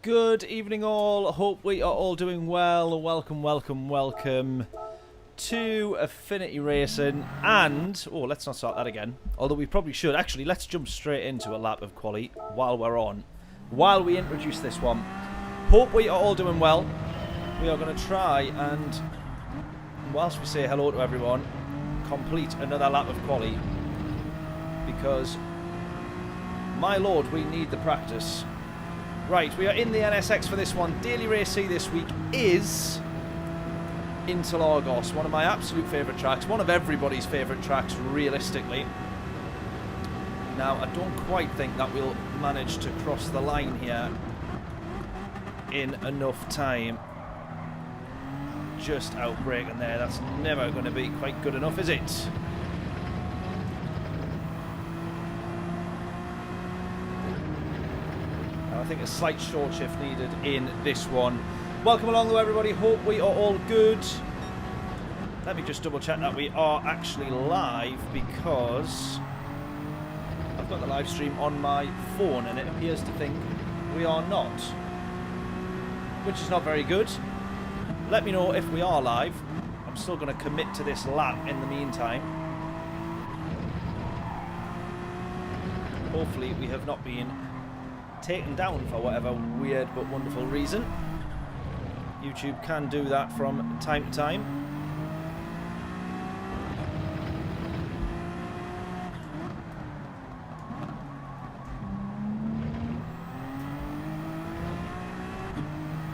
Good evening all, hope we are all doing well. Welcome, welcome, welcome to Affinity Racing and, oh, let's not start that again, although we probably should. Actually, let's jump straight into a lap of quali while we're on, while we introduce this one. Hope we are all doing well. We are going to try and, whilst we say hello to everyone, complete another lap of quali, because, my lord, we need the practice. Right, we are in the NSX for this one. Daily Race C this week is Interlagos, one of my absolute favourite tracks, one of everybody's favourite tracks, realistically. Now, I don't quite think that we'll manage to cross the line here in enough time. Just outbraking there, that's never going to be quite good enough, is it? I think a slight short shift needed in this one. Welcome along though everybody, hope we are all good. Let me just double check that we are actually live, because I've got the live stream on my phone and it appears to think we are not, which is not very good. Let me know if we are live. I'm still going to commit to this lap in the meantime. Hopefully we have not been taken down for whatever weird but wonderful reason. YouTube can do that from time to time.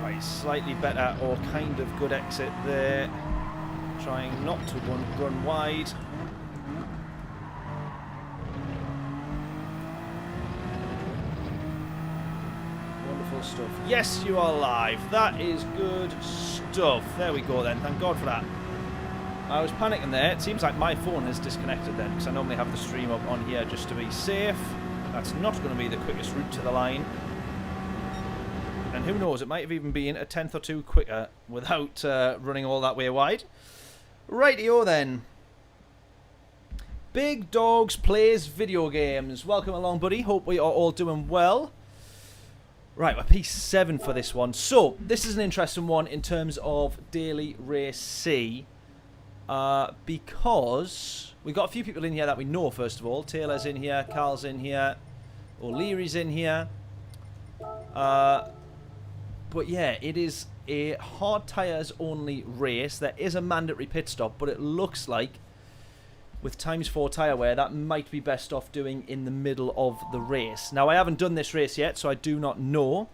Right, slightly better or kind of good exit there. Trying not to run wide. Stuff. Yes, you are live. That is good stuff. There we go then. Thank God for that. I was panicking there. It seems like my phone is disconnected then, because I normally have the stream up on here just to be safe. That's not going to be the quickest route to the line. And who knows, it might have even been a tenth or two quicker without running all that way wide. Rightio then. Big Dogs Plays Video Games. Welcome along, buddy. Hope we are all doing well. Right, we're P7 for this one. So, this is an interesting one in terms of Daily Race C. Because we've got a few people in here that we know, first of all. Taylor's in here, Carl's in here, O'Leary's in here. But yeah, it is a hard tyres only race. There is a mandatory pit stop, but it looks like with ×4 tyre wear, that might be best off doing in the middle of the race. Now, I haven't done this race yet, so I do not know.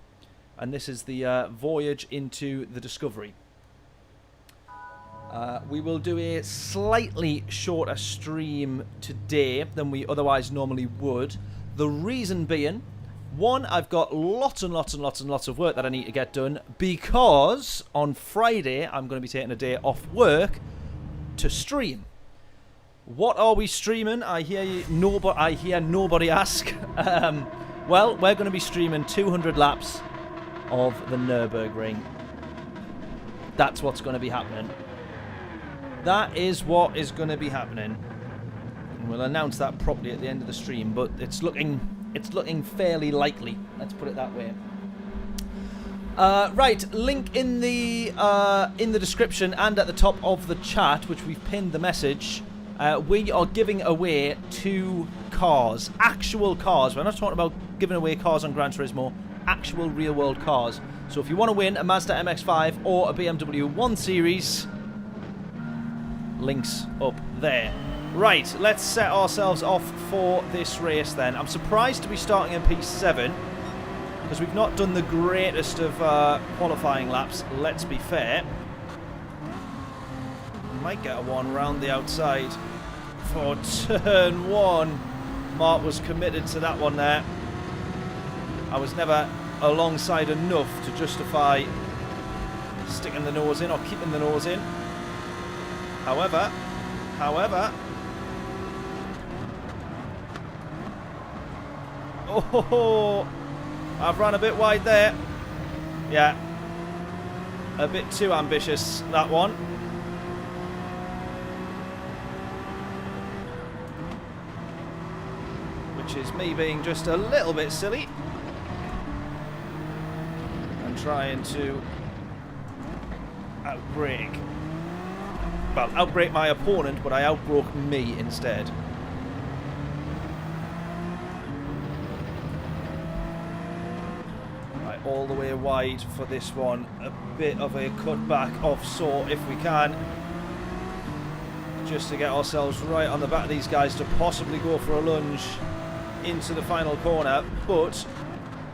And this is the voyage into the Discovery. We will do a slightly shorter stream today than we otherwise normally would. The reason being, one, I've got lots and lots and lots and lots of work that I need to get done, because on Friday, I'm going to be taking a day off work to stream. What are we streaming? I hear nobody ask. Well, we're going to be streaming 200 laps of the Nürburgring. That's what's going to be happening. That is what is going to be happening. And we'll announce that properly at the end of the stream, but it's looking fairly likely. Let's put it that way. Right, link in the description and at the top of the chat, which we've pinned the message. We are giving away 2 cars, actual cars. We're not talking about giving away cars on Gran Turismo, actual real-world cars. So if you want to win a Mazda MX5 or a BMW 1 Series, links up there. Right, let's set ourselves off for this race then. I'm surprised to be starting in P7, because we've not done the greatest of qualifying laps, let's be fair. Might get a one round the outside for turn 1. Mark was committed to that one there. I was never alongside enough to justify sticking the nose in or keeping the nose in. However, oh, I've run a bit wide there. Yeah, a bit too ambitious, that one. Which is me being just a little bit silly. trying to outbrake. Well, outbrake my opponent, but I outbroke me instead. Right, all the way wide for this one. A bit of a cutback off sort if we can. Just to get ourselves right on the back of these guys to possibly go for a lunge into the final corner, but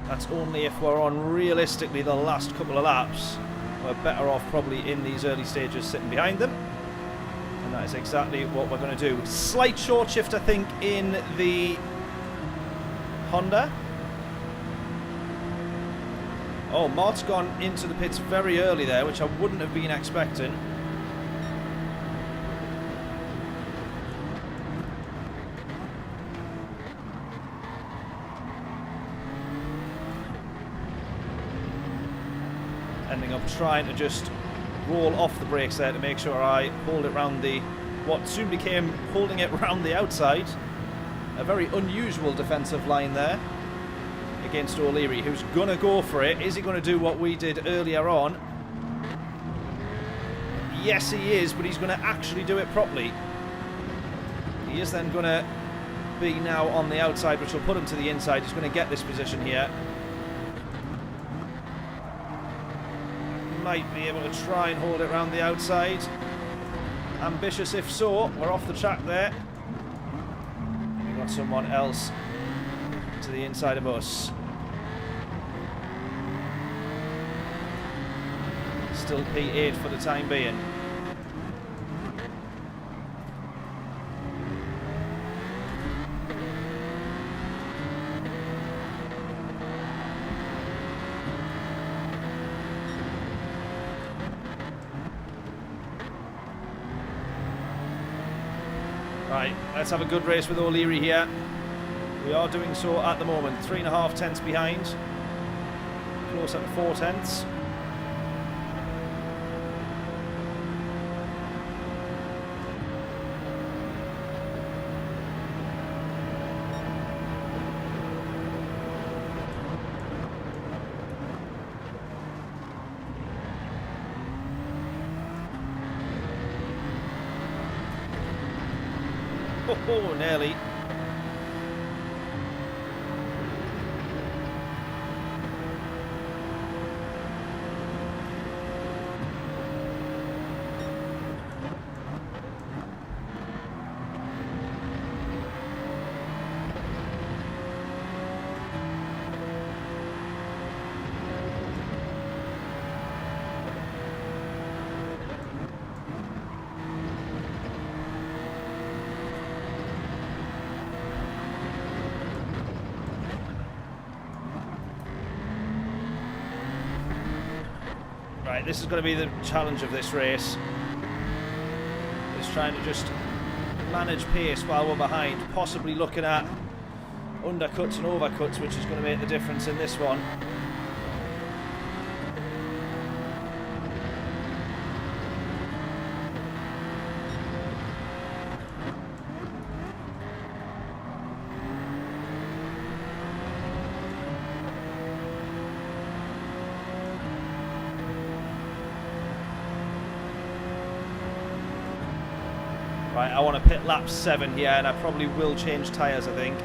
that's only if we're on realistically the last couple of laps. We're better off probably in these early stages sitting behind them. And that is exactly what we're going to do. Slight short shift, I think, in the Honda. Oh, Mart's gone into the pits very early there, which I wouldn't have been expecting. Ending up trying to just roll off the brakes there to make sure I hold it round the, what soon became holding it round the outside. A very unusual defensive line there against O'Leary, who's going to go for it. Is he going to do what we did earlier on? Yes, he is, but he's going to actually do it properly. He is then going to be now on the outside, which will put him to the inside. He's going to get this position here. Might be able to try and hold it around the outside. Ambitious if so. We're off the track there. We've got someone else to the inside of us. Still P8 for the time being. Right, let's have a good race with O'Leary here. We are doing so at the moment. 3.5 tenths behind. Close at 4 tenths. Oh, nearly. Right, this is going to be the challenge of this race. It's trying to just manage pace while we're behind, possibly looking at undercuts and overcuts, which is going to make the difference in this one. Right, I want to pit lap 7 here, and I probably will change tyres, I think.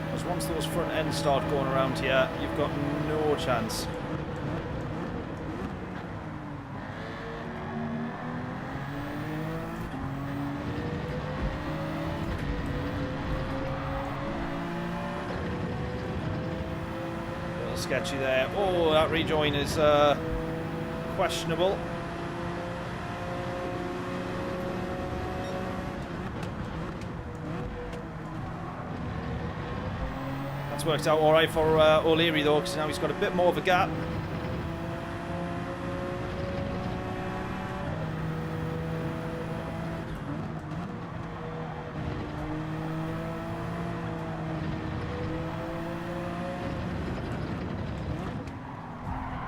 Because once those front ends start going around here, you've got no chance. A little sketchy there. Oh, that rejoin is questionable. Worked out alright for O'Leary though, because now he's got a bit more of a gap.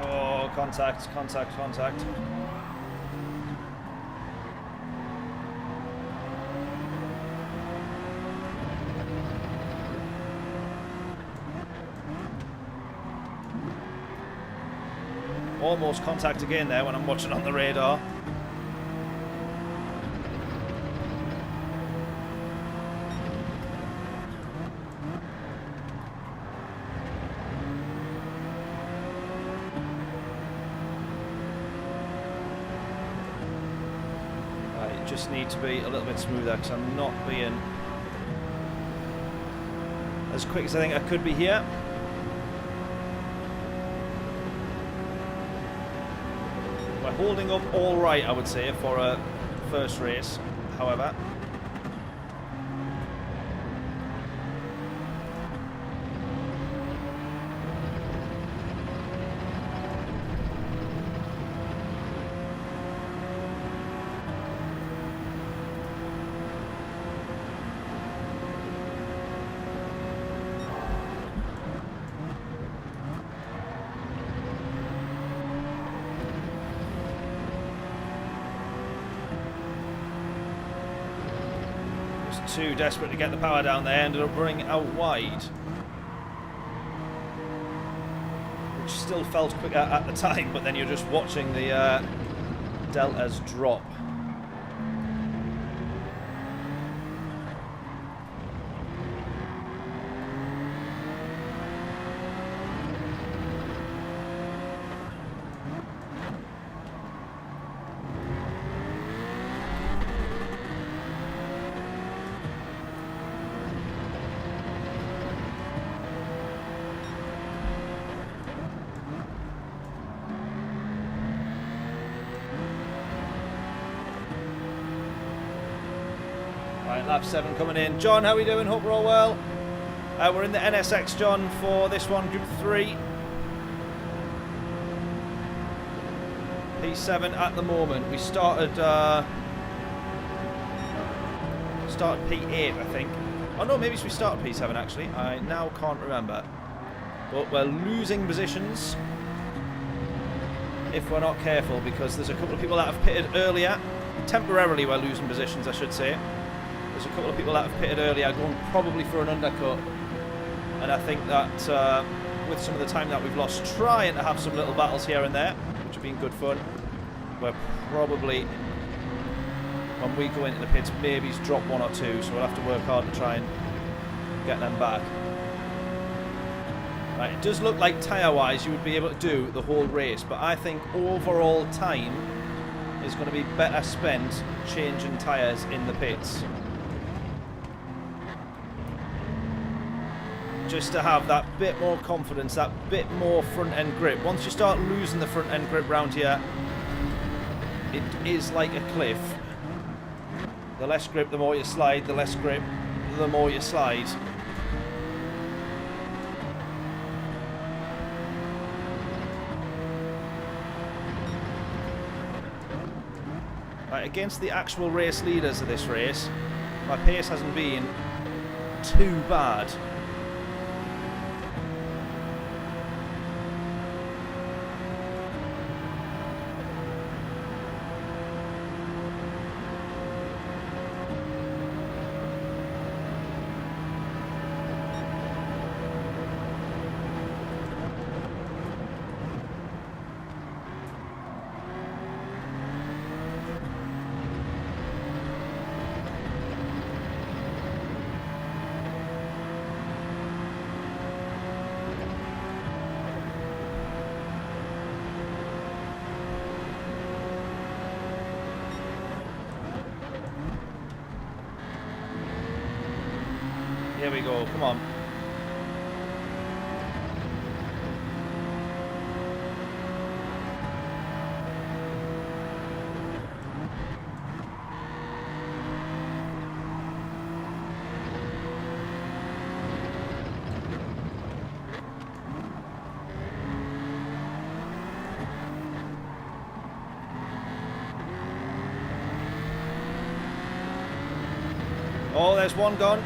Oh, contact, contact, contact. Almost contact again there when I'm watching on the radar. I just need to be a little bit smoother because I'm not being as quick as I think I could be here. We're holding up all right, I would say, for a first race, however. Too desperate to get the power down there, ended up running out wide, which still felt quicker at the time, but then you're just watching the deltas drop. Lap 7 coming in. John, how are we doing? Hope we're all well. We're in the NSX, John, for this one, Group 3. P7 at the moment. We started P8, I think. Oh no, maybe we started P7 actually. I now can't remember. But we're losing positions if we're not careful, because there's a couple of people that have pitted earlier. Temporarily we're losing positions, I should say. There's a couple of people that have pitted earlier going probably for an undercut, and I think that with some of the time that we've lost trying to have some little battles here and there, which have been good fun, we're probably, when we go into the pits, maybe drop one or two, so we'll have to work hard to try and get them back. Right, it does look like tyre-wise you would be able to do the whole race, but I think overall time is going to be better spent changing tyres in the pits. Just to have that bit more confidence, that bit more front-end grip. Once you start losing the front-end grip round here, it is like a cliff. The less grip, the more you slide. The less grip, the more you slide. Right, against the actual race leaders of this race, my pace hasn't been too bad. Here we go, come on. Oh, there's one gone.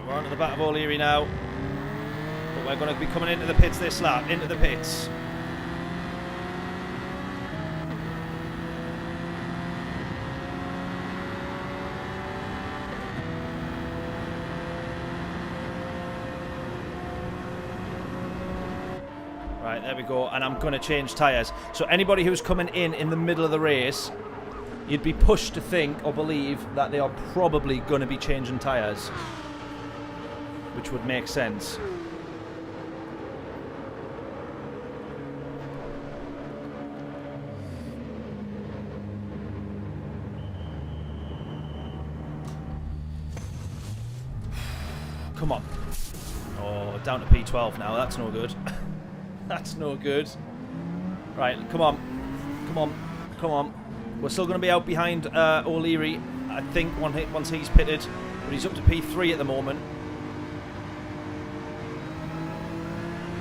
We're onto the back of O'Leary now, but we're going to be coming into the pits this lap, into the pits. Right, there we go. And I'm going to change tyres. So anybody who's coming in the middle of the race, you'd be pushed to think or believe that they are probably going to be changing tyres. Which would make sense. Come on. Oh, down to P12 now. That's no good. That's no good. Right, come on. Come on. Come on. We're still going to be out behind O'Leary, I think, once he's pitted. But he's up to P3 at the moment.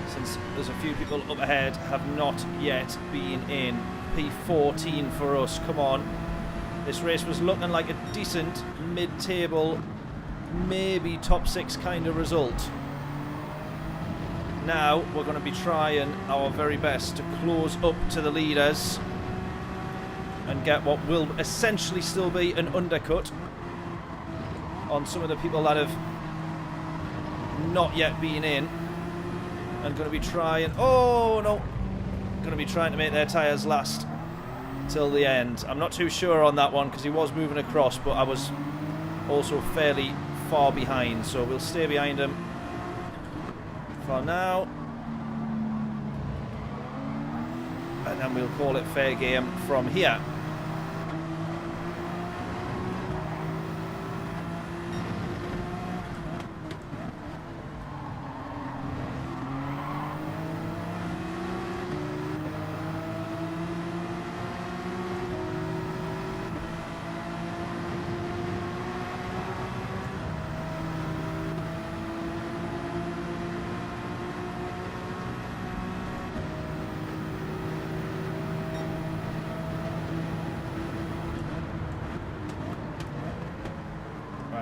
Since there's a few people up ahead have not yet been in. P14 for us. Come on. This race was looking like a decent mid-table, maybe top 6 kind of result. Now we're going to be trying our very best to close up to the leaders and get what will essentially still be an undercut on some of the people that have not yet been in, and going to be trying, oh no, going to be trying to make their tyres last till the end. I'm not too sure on that one because he was moving across, but I was also fairly far behind, so we'll stay behind him for now, and then we'll call it fair game from here.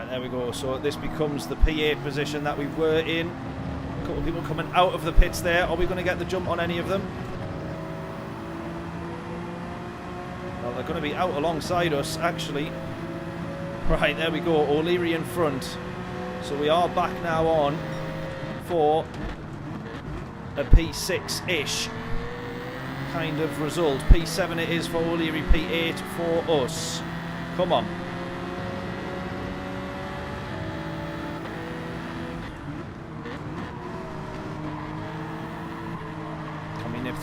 There we go, so this becomes the P8 position that we were in. A couple of people coming out of the pits there. Are we going to get the jump on any of them? Well, they're going to be out alongside us, actually. Right, there we go, O'Leary in front. So we are back now on for a P6-ish kind of result. P7 it is for O'Leary, P8 for us. Come on.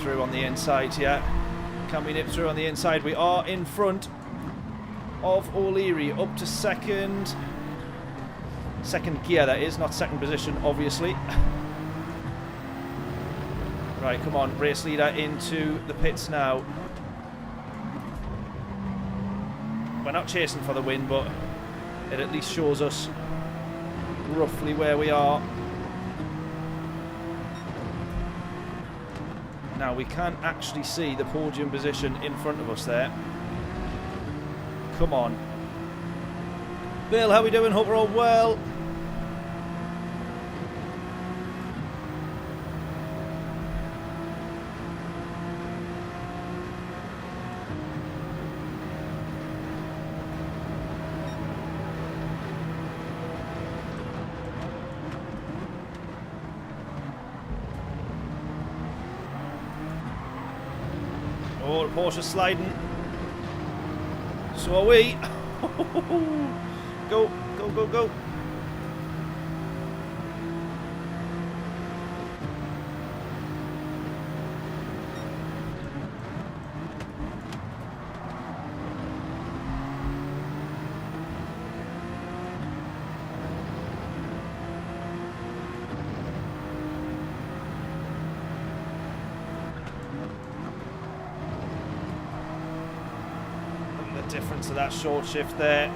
Through on the inside here. Can we nip through on the inside? We are in front of O'Leary, up to second gear, that is, not second position, obviously. Right, come on, race leader into the pits now. We're not chasing for the win, but it at least shows us roughly where we are. Now we can actually see the podium position in front of us there. Come on. Bill, how we doing? Hope we're all well. Oh, the Porsche sliding. So are we. Go, go, go, go. Difference of that short shift there.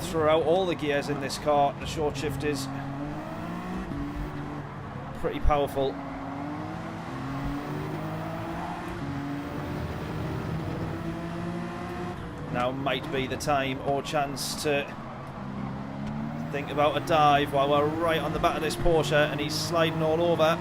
Throughout all the gears in this car, the short shift is pretty powerful. Now might be the time or chance to think about a dive while we're right on the back of this Porsche and he's sliding all over.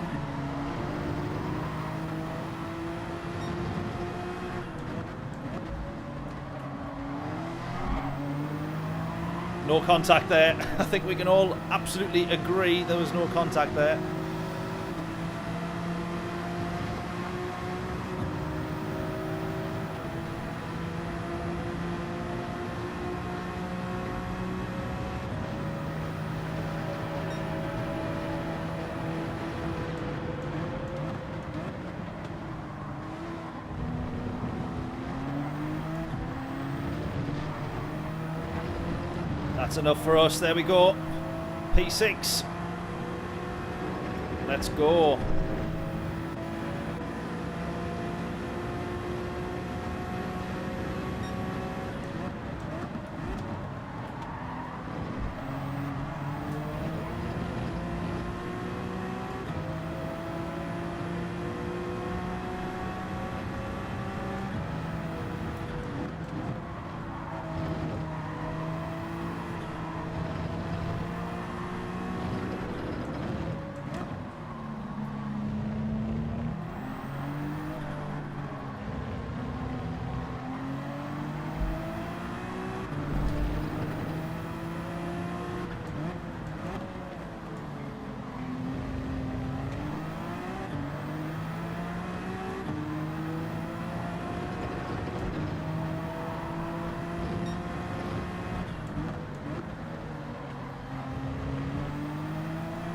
No contact there. I think we can all absolutely agree there was no contact there. That's enough for us. There we go. P6. Let's go.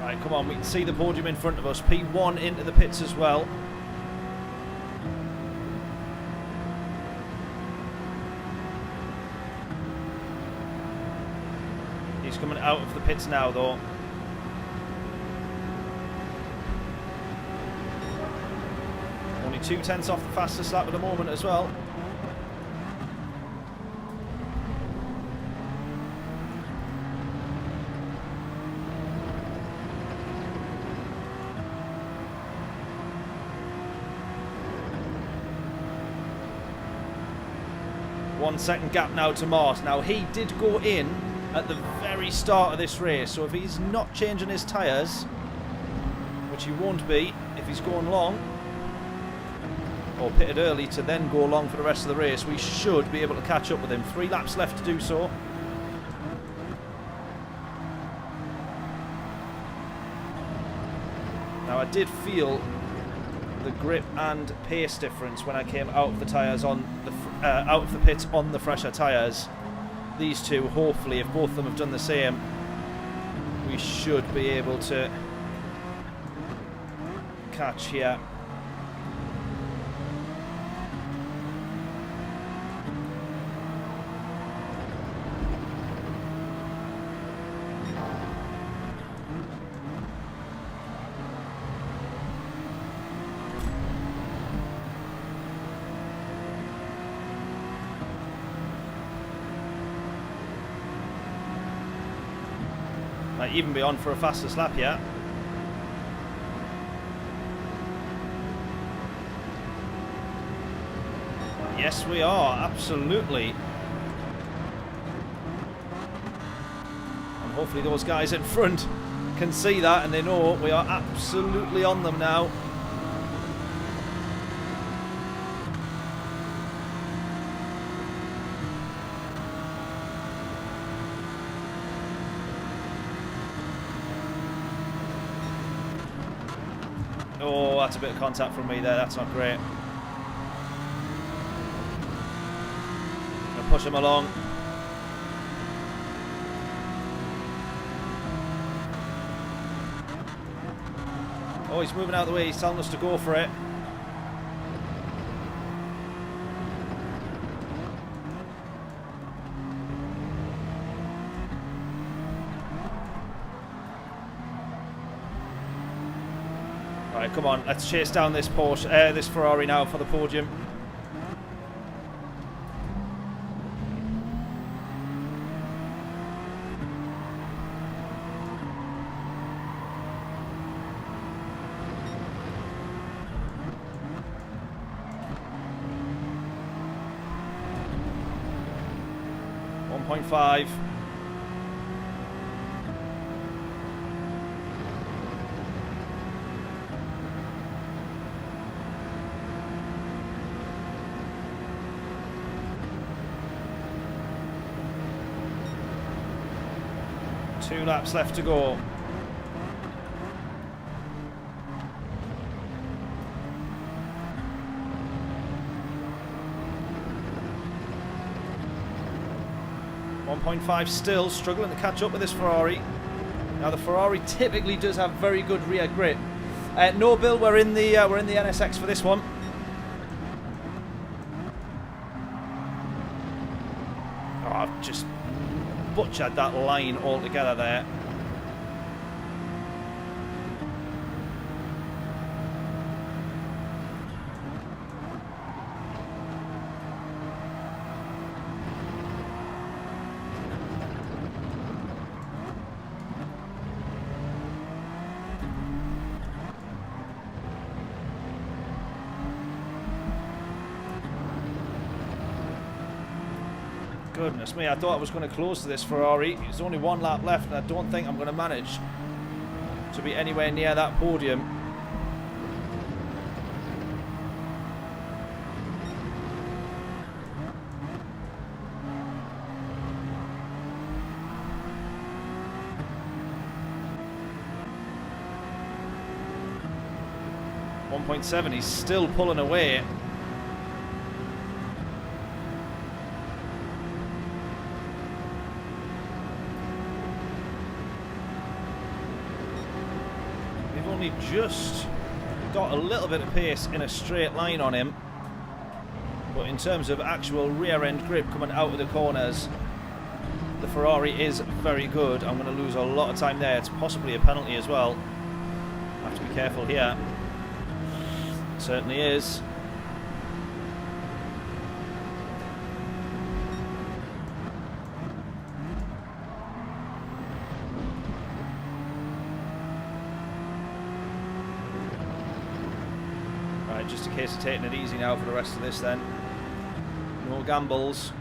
Right, come on, we can see the podium in front of us. P1 into the pits as well. He's coming out of the pits now, though. Only 2/10 off the fastest lap at the moment as well. One second gap now to Mars. Now he did go in at the very start of this race, so if he's not changing his tyres, which he won't be if he's going long, or pitted early to then go long for the rest of the race, we should be able to catch up with him. 3 laps left to do so. Now I did feel the grip and pace difference when I came out of the tyres on the out of the pit on the fresher tyres. These two, hopefully, if both of them have done the same, we should be able to catch here. Might even be on for a fastest lap yet. Yes, we are, absolutely. And hopefully those guys in front can see that and they know we are absolutely on them now. Oh, that's a bit of contact from me there. That's not great. Gonna push him along. Oh, he's moving out of the way. He's telling us to go for it. Right, come on, let's chase down this Porsche, this Ferrari now for the podium. .5. Two laps left to go. .5 still struggling to catch up with this Ferrari. Now the Ferrari typically does have very good rear grip. No, Bill, we're in the NSX for this one. Oh, I've just butchered that line altogether there. Goodness me, I thought I was going to close to this Ferrari. There's only one lap left, and I don't think I'm going to manage to be anywhere near that podium. .7, he's still pulling away. Just got a little bit of pace in a straight line on him, but in terms of actual rear end grip coming out of the corners, the Ferrari is very good. I'm going to lose a lot of time there. It's possibly a penalty as well. I have to be careful here. It certainly is. Just a case of taking it easy now for the rest of this then. No gambles.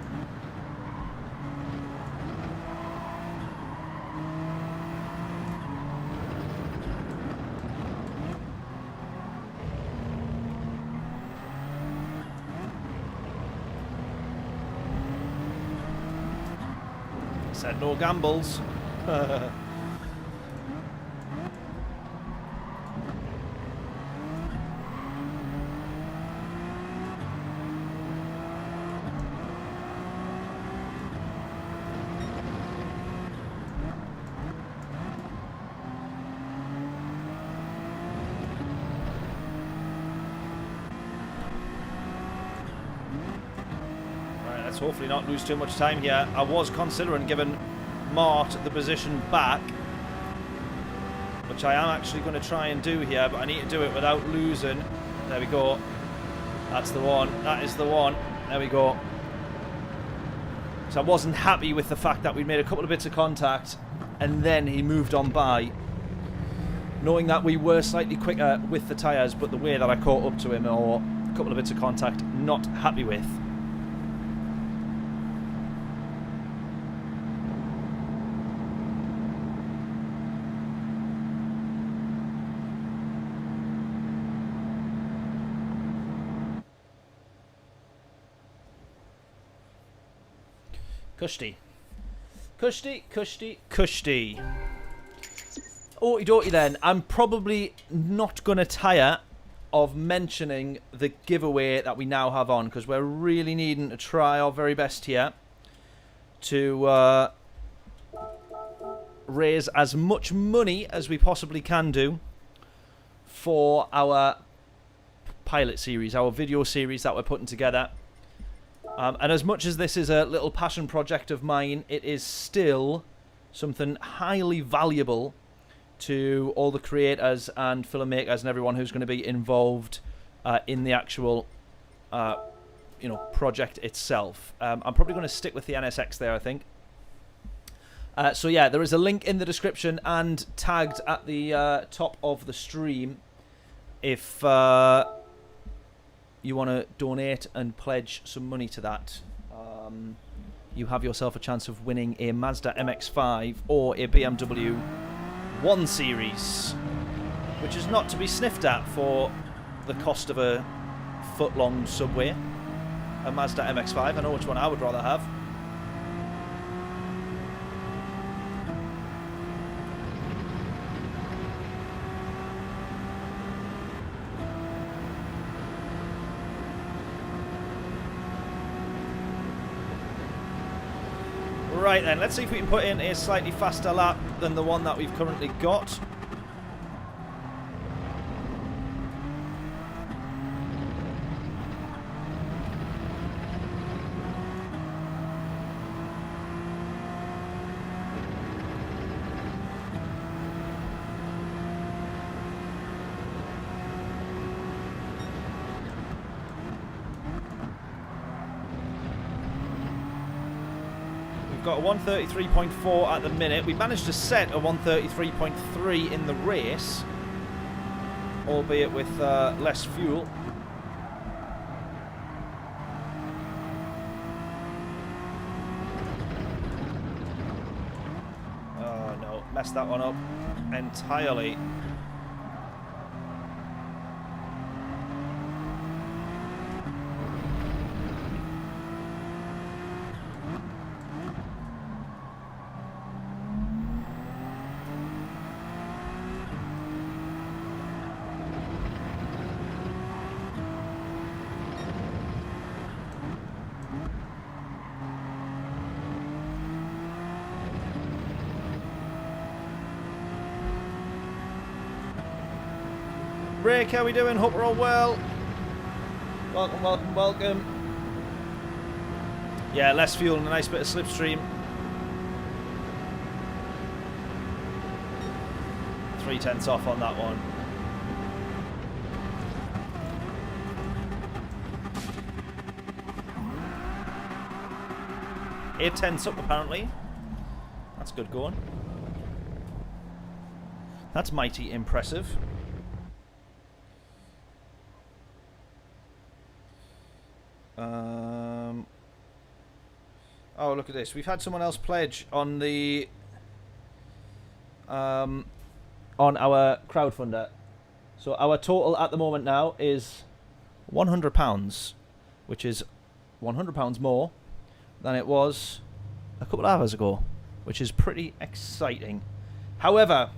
Said no gambles. Hopefully not lose too much time here. I was considering giving Mart the position back, which I am actually going to try and do here, but I need to do it without losing. There we go. That's the one. That is the one. There we go. So I wasn't happy with the fact that we made a couple of bits of contact and then he moved on by, knowing that we were slightly quicker with the tyres, but the way that I caught up to him, or a couple of bits of contact, not happy with. Cushy. Cushy, cushy, cushy. Okie dokie then. I'm probably not going to tire of mentioning the giveaway that we now have on, because we're really needing to try our very best here to raise as much money as we possibly can do for our pilot series, our video series that we're putting together. And as much as this is a little passion project of mine, it is still something highly valuable to all the creators and filmmakers and everyone who's going to be involved in the actual, project itself. I'm probably going to stick with the NSX there, I think. So yeah, there is a link in the description and tagged at the top of the stream if you want to donate and pledge some money to that. You have yourself a chance of winning a Mazda MX5 or a BMW 1 Series, which is not to be sniffed at for the cost of a foot-long subway. A Mazda MX5, I know which one I would rather have. Right then, let's see if we can put in a slightly faster lap than the one that we've currently got. we've got a 133.4 at the minute. We managed to set a 133.3 in the race, albeit with less fuel. Oh no, messed that one up entirely. Rick, how we doing? Hope we're all well. Welcome, welcome, welcome. Yeah, less fuel and a nice bit of slipstream. 3/10 off on that one. Eight tenths up apparently. That's good going. That's mighty impressive. Oh, look at this. We've had someone else pledge on the on our crowdfunder. So our total at the moment now is £100, which is £100 more than it was a couple of hours ago, which is pretty exciting. However,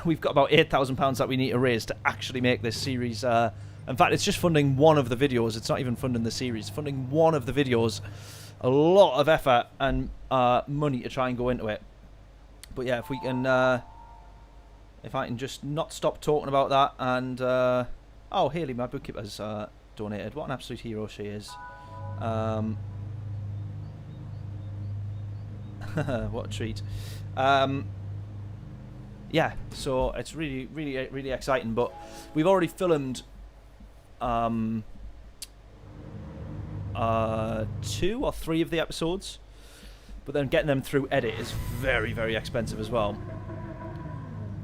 we've got about £8,000 that we need to raise to actually make this series. In fact, it's just funding one of the videos. It's not even funding the series. Funding one of the videos. A lot of effort and money to try and go into it. But yeah, if we can, if I can just not stop talking about that. And oh, Haley, my bookkeeper's donated. What an absolute hero she is. What a treat. Yeah, so it's really, really, really exciting. But we've already filmed 2 or 3 of the episodes, but then getting them through edit is very, very expensive as well.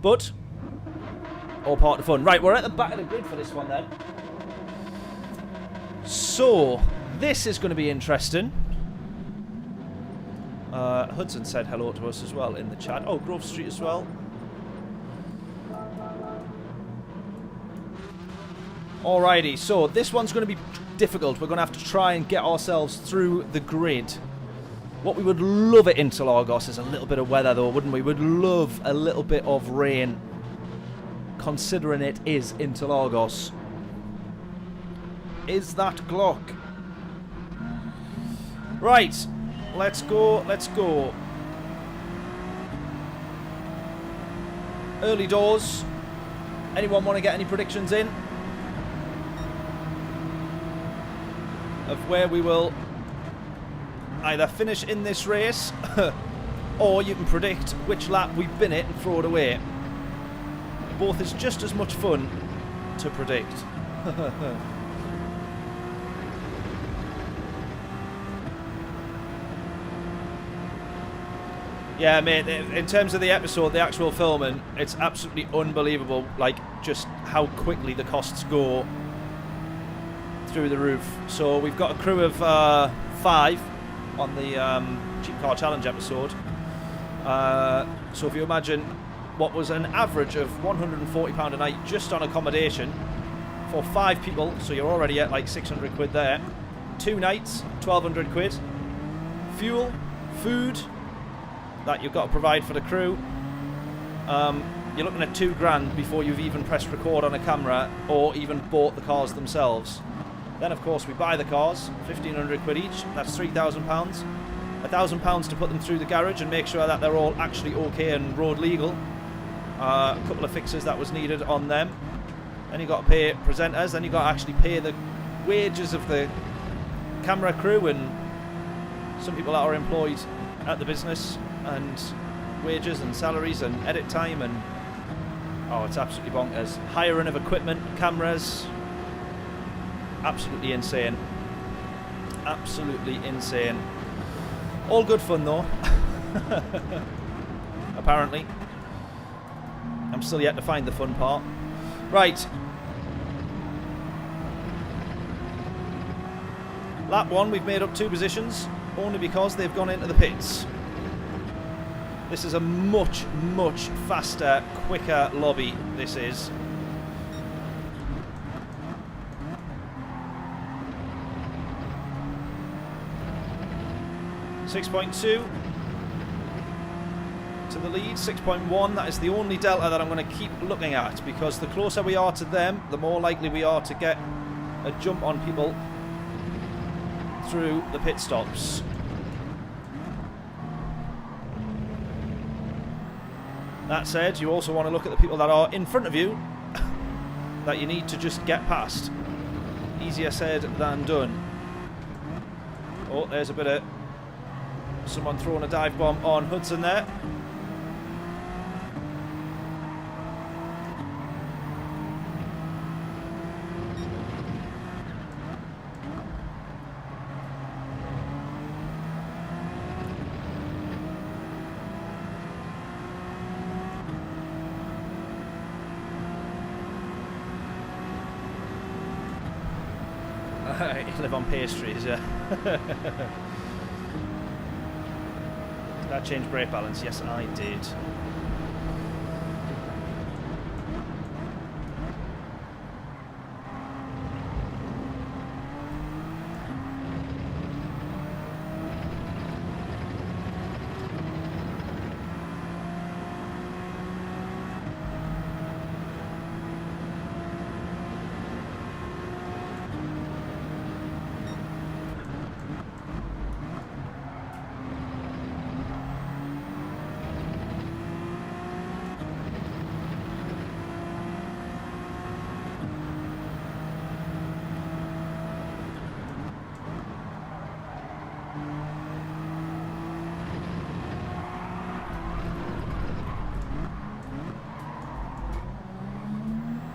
But all part of the fun. Right, we're at the back of the grid for this one then. So this is going to be interesting. Hudson said hello to us as well in the chat. Oh, Grove Street as well. Alrighty, so this one's going to be difficult. We're going to have to try and get ourselves through the grid. What we would love at Interlagos is a little bit of weather though, wouldn't we? We'd love a little bit of rain, considering it is Interlagos. Is that Glock? Right, let's go, let's go. Early doors. Anyone want to get any predictions in of where we will either finish in this race or you can predict which lap we've been it and throw it away. Both is just as much fun to predict. Yeah, mate, in terms of the episode, the actual filming, it's absolutely unbelievable, like, just how quickly the costs go through the roof. So we've got a crew of 5 on the Cheap Car Challenge episode. So if you imagine what was an average of £140 a night just on accommodation for 5 people, so you're already at like 600 quid there. 2 nights, 1,200 quid. Fuel, food that you've got to provide for the crew. You're looking at 2 grand before you've even pressed record on a camera or even bought the cars themselves. Then of course we buy the cars, 1,500 quid each, that's £3,000. £1,000 to put them through the garage and make sure that they're all actually okay and road legal. A couple of fixes that was needed on them. Then you got to pay presenters, then you got to actually pay the wages of the camera crew and some people that are employed at the business, and wages and salaries and edit time, and oh, it's absolutely bonkers. Hiring of equipment, cameras, absolutely insane. Absolutely insane. All good fun though. Apparently. I'm still yet to find the fun part. Right. Lap 1, we've made up 2 positions, only because they've gone into the pits. This is a much, much faster, quicker lobby, this is. .2 to the lead, 6.1. That is the only delta that I'm going to keep looking at, because the closer we are to them, the more likely we are to get a jump on people through the pit stops. That said, you also want to look at the people that are in front of you that you need to just get past. Easier said than done. Oh, there's a bit of someone throwing a dive bomb on Hudson there. You live on pastries, yeah. Did that change brake balance? Yes, I did.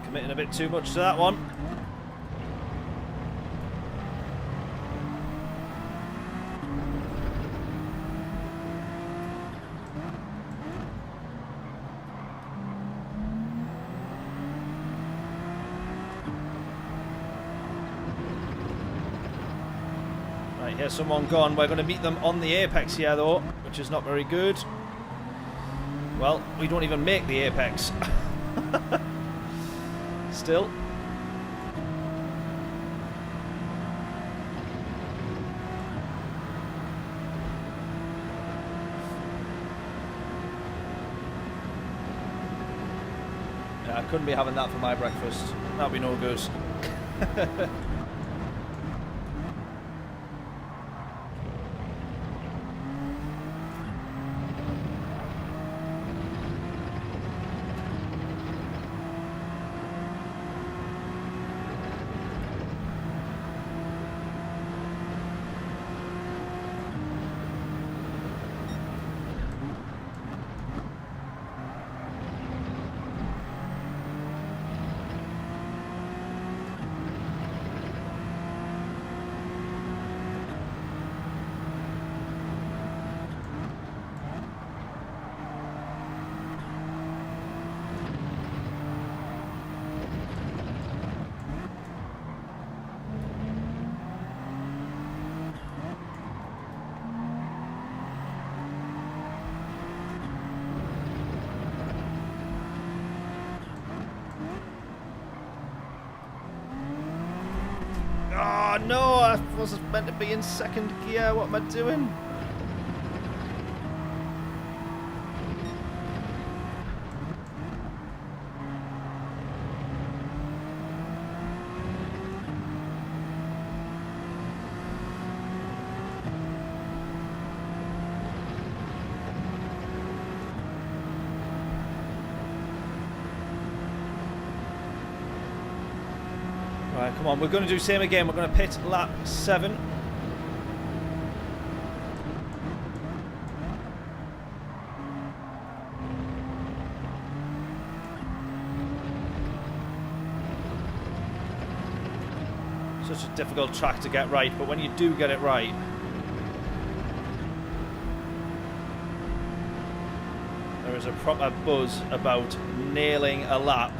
Committing a bit too much to that one. Right, here's someone gone. We're going to meet them on the apex here though, which is not very good. Well, we don't even make the apex. Still. Yeah, I couldn't be having that for my breakfast. That'd be no good. Oh no, I wasn't meant to be in second gear. What am I doing? Right, come on, we're going to do same again. We're going to pit lap 7. Such a difficult track to get right, but when you do get it right, is a proper buzz about nailing a lap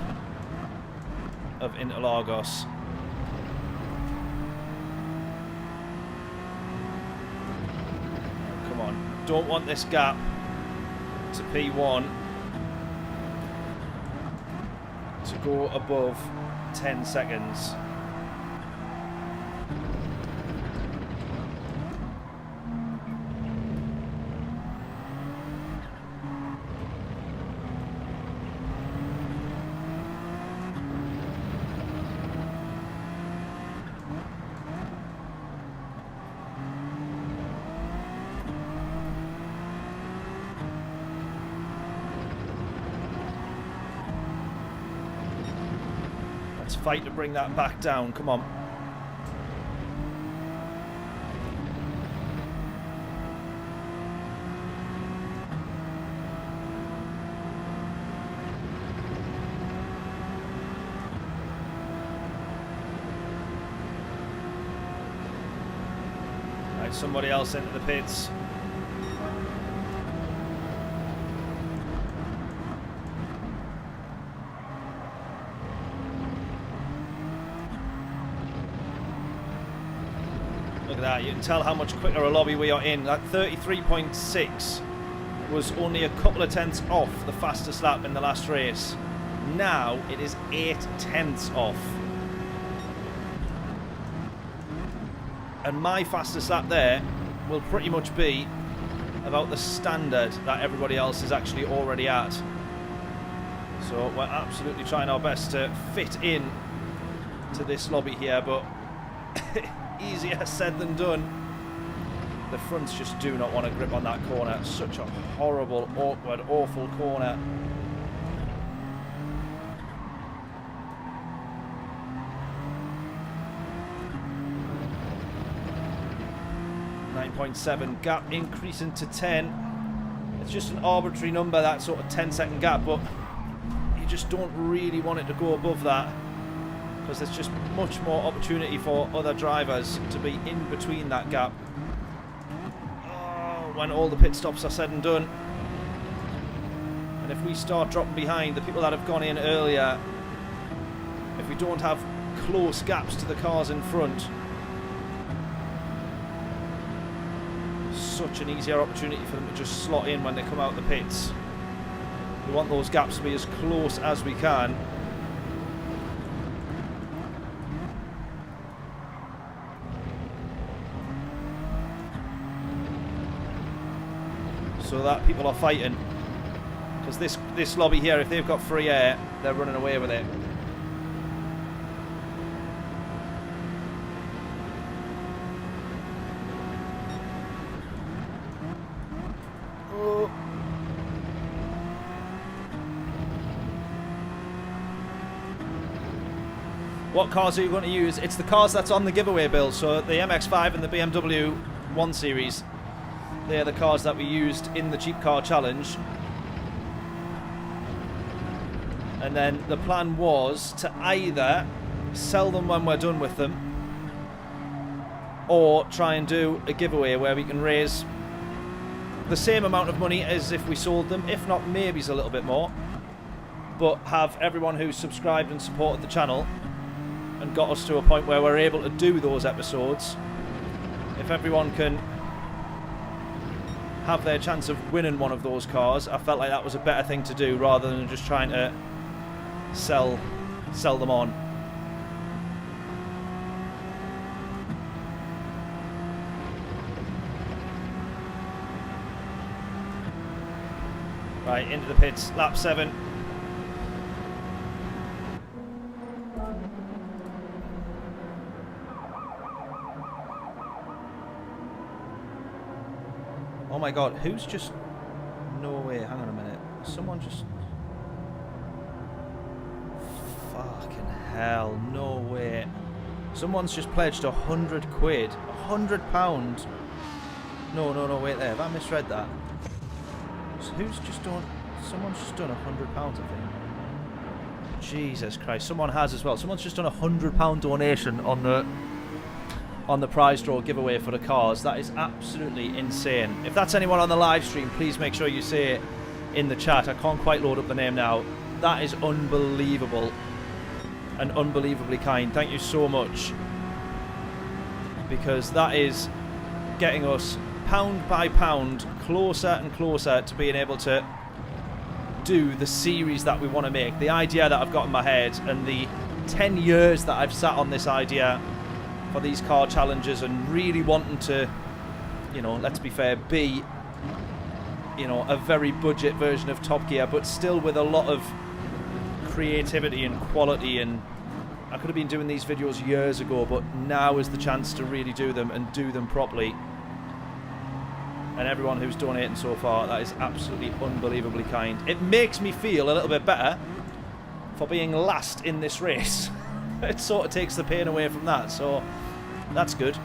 of Interlagos. Come on, don't want this gap to P1 to go above 10 seconds. Fight to bring that back down. Come on. Right, somebody else into the pits. Look at that, you can tell how much quicker a lobby we are in. That 33.6 was only a couple of tenths off the fastest lap in the last race. Now it is 8 tenths off. And my fastest lap there will pretty much be about the standard that everybody else is actually already at. So we're absolutely trying our best to fit in to this lobby here, but easier said than done. The fronts just do not want to grip on that corner. It's such a horrible, awkward, awful corner. .7 gap increasing to 10. It's just an arbitrary number, that sort of 10-second gap, but you just don't really want it to go above that, because there's just much more opportunity for other drivers to be in between that gap. Oh, when all the pit stops are said and done. And if we start dropping behind the people that have gone in earlier, if we don't have close gaps to the cars in front, such an easier opportunity for them to just slot in when they come out the pits. We want those gaps to be as close as we can. So that people are fighting, because this lobby here, if they've got free air, they're running away with it. Oh. What cars are you going to use? It's the cars that's on the giveaway bill, so the MX5 and the BMW 1 Series. They're the cars that we used in the cheap car challenge. And then the plan was to either sell them when we're done with them, or try and do a giveaway where we can raise the same amount of money as if we sold them, if not maybe a little bit more, but have everyone who's subscribed and supported the channel and got us to a point where we're able to do those episodes. If everyone can have their chance of winning one of those cars, I felt like that was a better thing to do rather than just trying to sell them on. Right, into the pits, lap 7. Oh my god, who's just... No way, hang on a minute. Someone just... Fucking hell, no way. Someone's just pledged 100 quid. £100. No, wait there. Have I misread that? So who's just done... Someone's just done £100, I think. Jesus Christ, someone has as well. Someone's just done £100 donation on the prize draw giveaway for the cars. That is absolutely insane. If that's anyone on the live stream, please make sure you say it in the chat. I can't quite load up the name now. That is unbelievable and unbelievably kind. Thank you so much, because that is getting us pound by pound closer and closer to being able to do the series that we want to make. The idea that I've got in my head, and the 10 years that I've sat on this idea for these car challenges, and really wanting to, you know, let's be fair, be, you know, a very budget version of Top Gear, but still with a lot of creativity and quality. And I could have been doing these videos years ago, but now is the chance to really do them and do them properly. And everyone who's donating so far, that is absolutely unbelievably kind. It makes me feel a little bit better for being last in this race. It sort of takes the pain away from that, so that's good.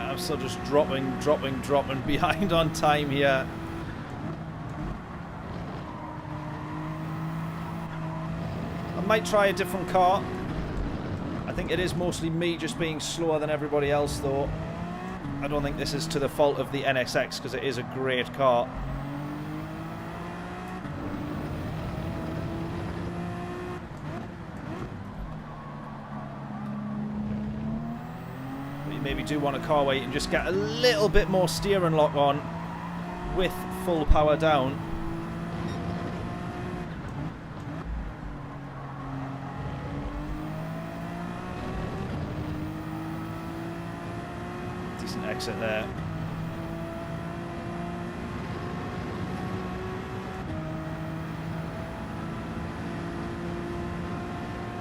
I'm still just dropping behind on time here. I might try a different car. I think it is mostly me just being slower than everybody else, though. I don't think this is to the fault of the NSX, because it is a great car. Maybe do want a car where you can just get a little bit more steering lock on with full power down. Decent exit there.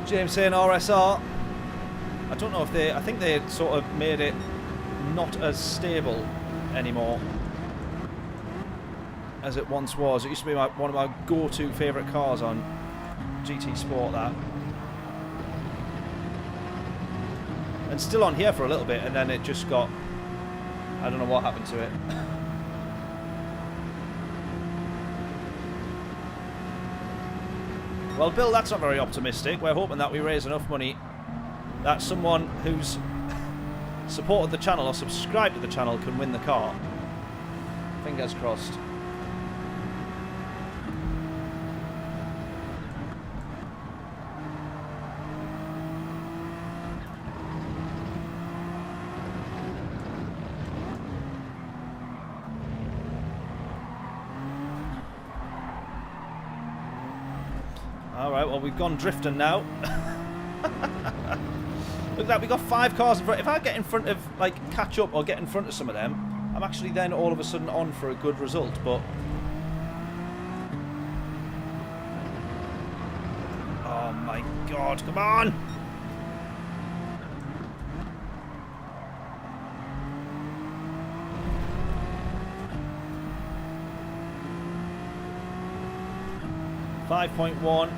James saying RSR. I don't know if they... I think they sort of made it not as stable anymore as it once was. It used to be one of my go-to favourite cars on GT Sport, that. And still on here for a little bit, and then it just got... I don't know what happened to it. Well, Bill, that's not very optimistic. We're hoping that we raise enough money that someone who's supported the channel or subscribed to the channel can win the car. Fingers crossed. Alright, well, we've gone drifting now. Look at that, we got 5 cars in front. If I get in front of, like, catch up or get in front of some of them, I'm actually then all of a sudden on for a good result, but... Oh my god, come on! .1.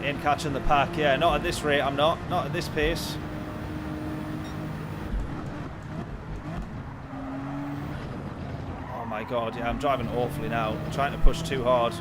Ain't catching the pack, yeah, not at this rate, I'm not at this pace. Oh my God, yeah, I'm driving awfully now. I'm trying to push too hard.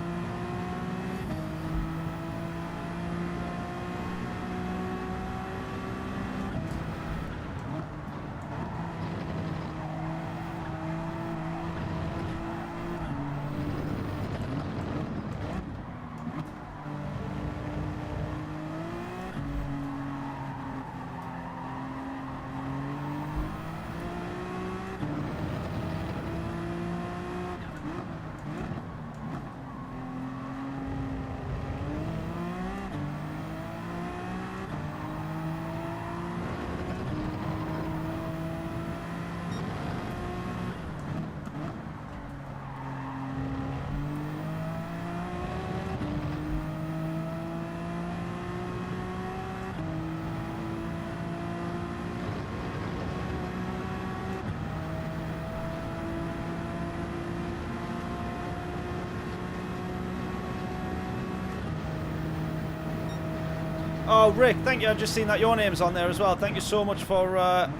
Oh, Rick, thank you. I've just seen that your name's on there as well. Thank you so much for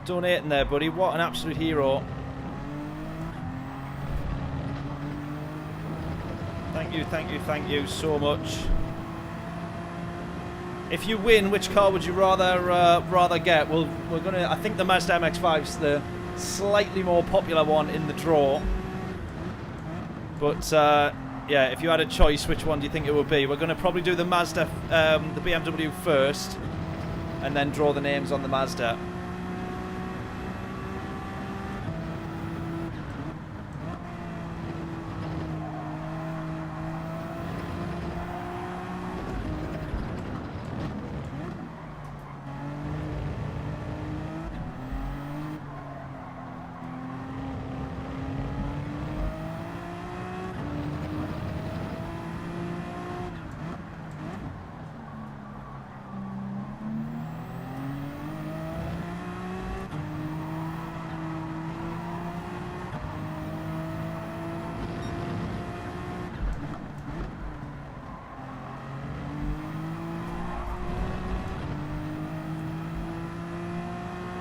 donating there, buddy. What an absolute hero. Thank you so much. If you win, which car would you rather get? Well, we're gonna. I think the Mazda MX5's the slightly more popular one in the draw. But yeah, if you had a choice, which one do you think it would be? We're going to probably do the Mazda, the BMW first, and then draw the names on the Mazda.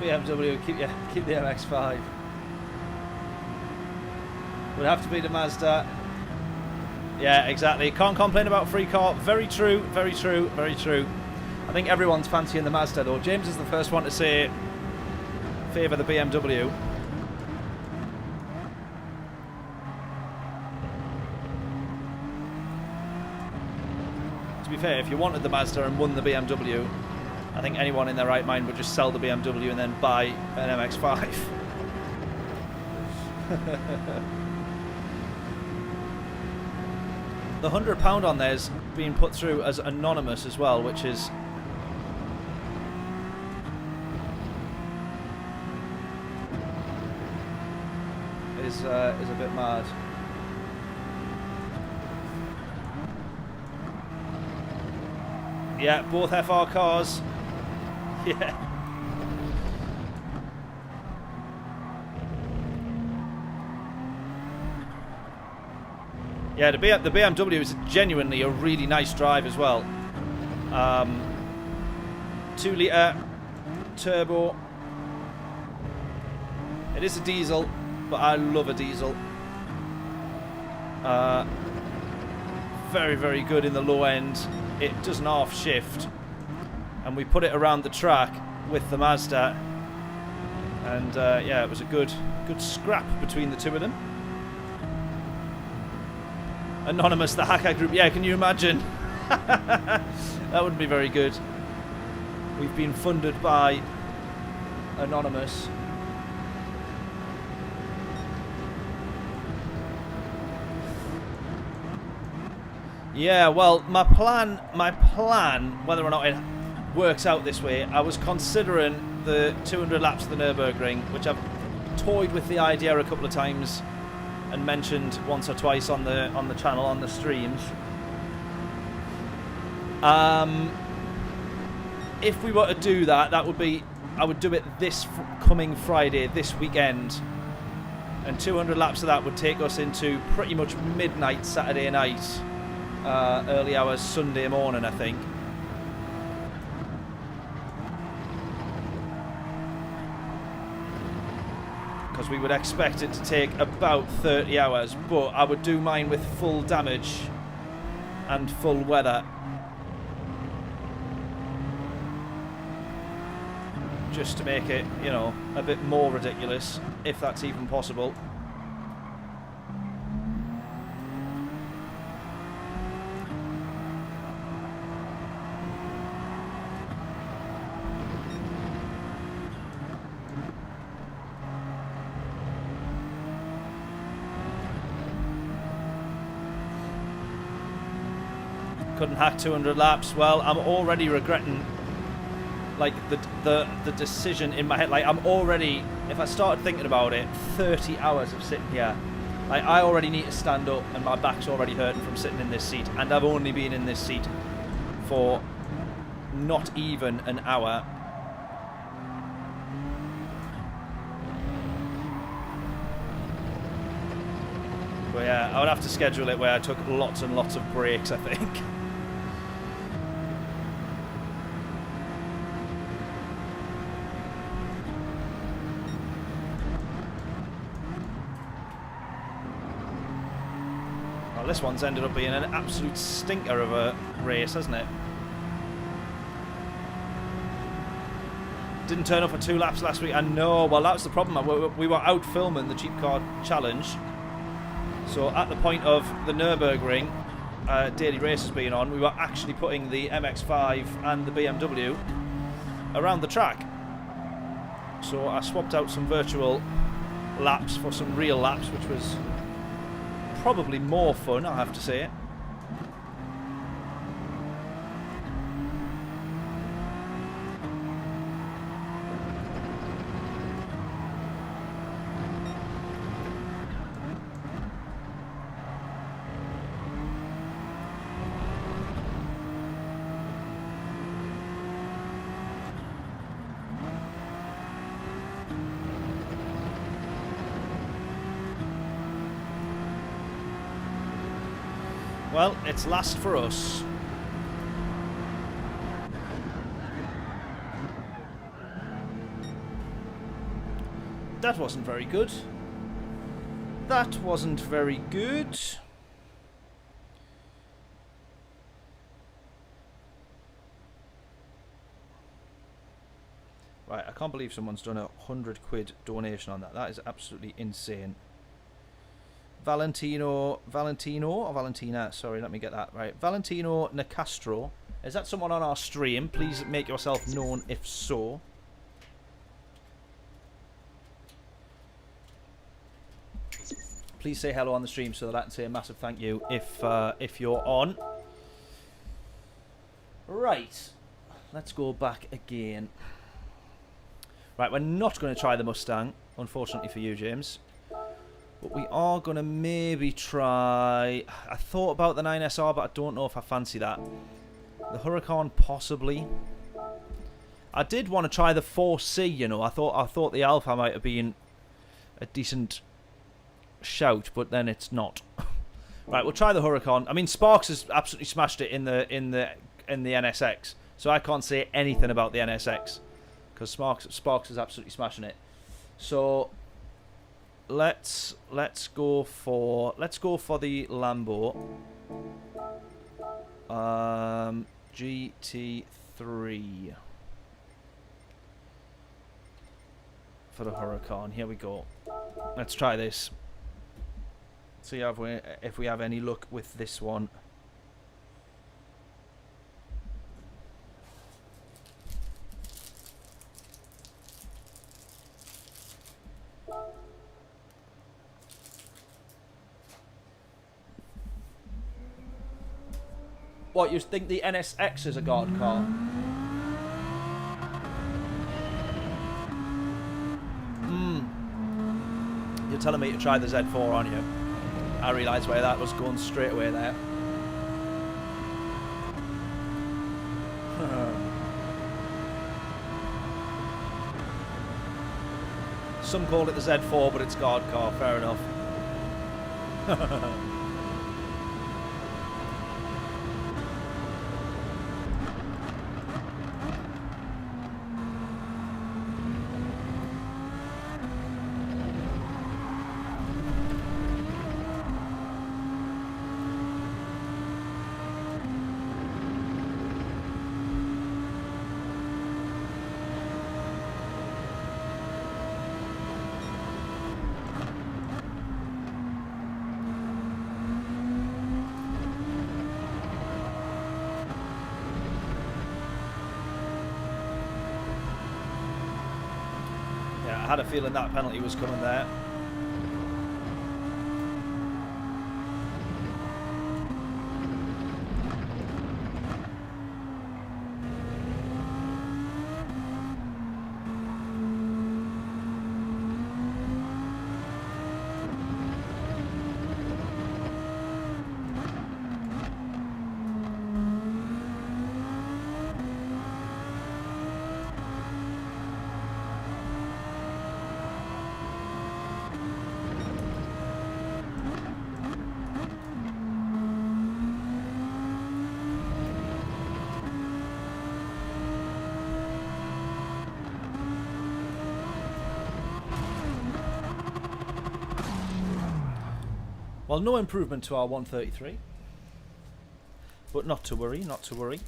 BMW, keep the MX5. Would have to be the Mazda. Yeah, exactly. Can't complain about free car. Very true, very true, very true. I think everyone's fancying the Mazda though. James is the first one to say favour the BMW. To be fair, if you wanted the Mazda and won the BMW, I think anyone in their right mind would just sell the BMW and then buy an MX-5. The £100 on there's being put through as anonymous as well, which is a bit mad. Yeah, both FR cars. Yeah. Yeah, the BMW is genuinely a really nice drive as well. 2-litre turbo. It is a diesel, but I love a diesel. Very, very good in the low end. It does an half shift, and we put it around the track with the Mazda, and yeah, it was a good scrap between the two of them. Anonymous, the hacker group. Yeah, can you imagine? That wouldn't be very good. We've been funded by Anonymous. Yeah, well, my plan, whether or not it works out this way, I was considering the 200 laps of the Nürburgring, which I've toyed with the idea a couple of times and mentioned once or twice on the channel, on the streams. If we were to do that, that would be, I would do it this coming Friday, this weekend, and 200 laps of that would take us into pretty much midnight Saturday night, early hours Sunday morning, I think. because we would expect it to take about 30 hours, but I would do mine with full damage and full weather. Just to make it, you know, a bit more ridiculous, if that's even possible. Couldn't hack 200 laps. Well, I'm already regretting, like, the decision in my head. Like, I'm already, if I started thinking about it, 30 hours of sitting here. Like, I already need to stand up, and my back's already hurting from sitting in this seat. And I've only been in this seat for not even an hour. But yeah, I would have to schedule it where I took lots and lots of breaks, I think. This one's ended up being an absolute stinker of a race, hasn't it? Didn't turn up for 2 laps last week. I know. Well, that was the problem. We were out filming the Cheap Car Challenge. So at the point of the Nürburgring daily races being on, we were actually putting the MX5 and the BMW around the track. So I swapped out some virtual laps for some real laps, which was probably more fun, I have to say. Well, it's last for us. That wasn't very good. That wasn't very good. Right, I can't believe someone's done a £100 donation on that. That is absolutely insane. Valentino or Valentina, sorry, let me get that right. Valentino Nicastro. Is that someone on our stream? Please make yourself known if so. Please say hello on the stream so that I can say a massive thank you if you're on. Right, let's go back again. Right, we're not going to try the Mustang, unfortunately for you, James. But we are going to maybe try... I thought about the 9SR, but I don't know if I fancy that. The Huracan, possibly. I did want to try the 4C, you know. I thought the Alpha might have been a decent shout, but then it's not. Right, we'll try the Huracan. I mean, Sparks has absolutely smashed it in the NSX, so I can't say anything about the NSX because Sparks is absolutely smashing it. So let's go for the Lambo GT3 for the Huracan. Here we go. Let's try this. See if we have any luck with this one. What, you think the NSX is a god car? You're telling me to try the Z4, aren't you? I realised where that was going straight away there. Some call it the Z4, but it's God car, fair enough. had a feeling that penalty was coming there. Well, no improvement to our 133, but not to worry, not to worry.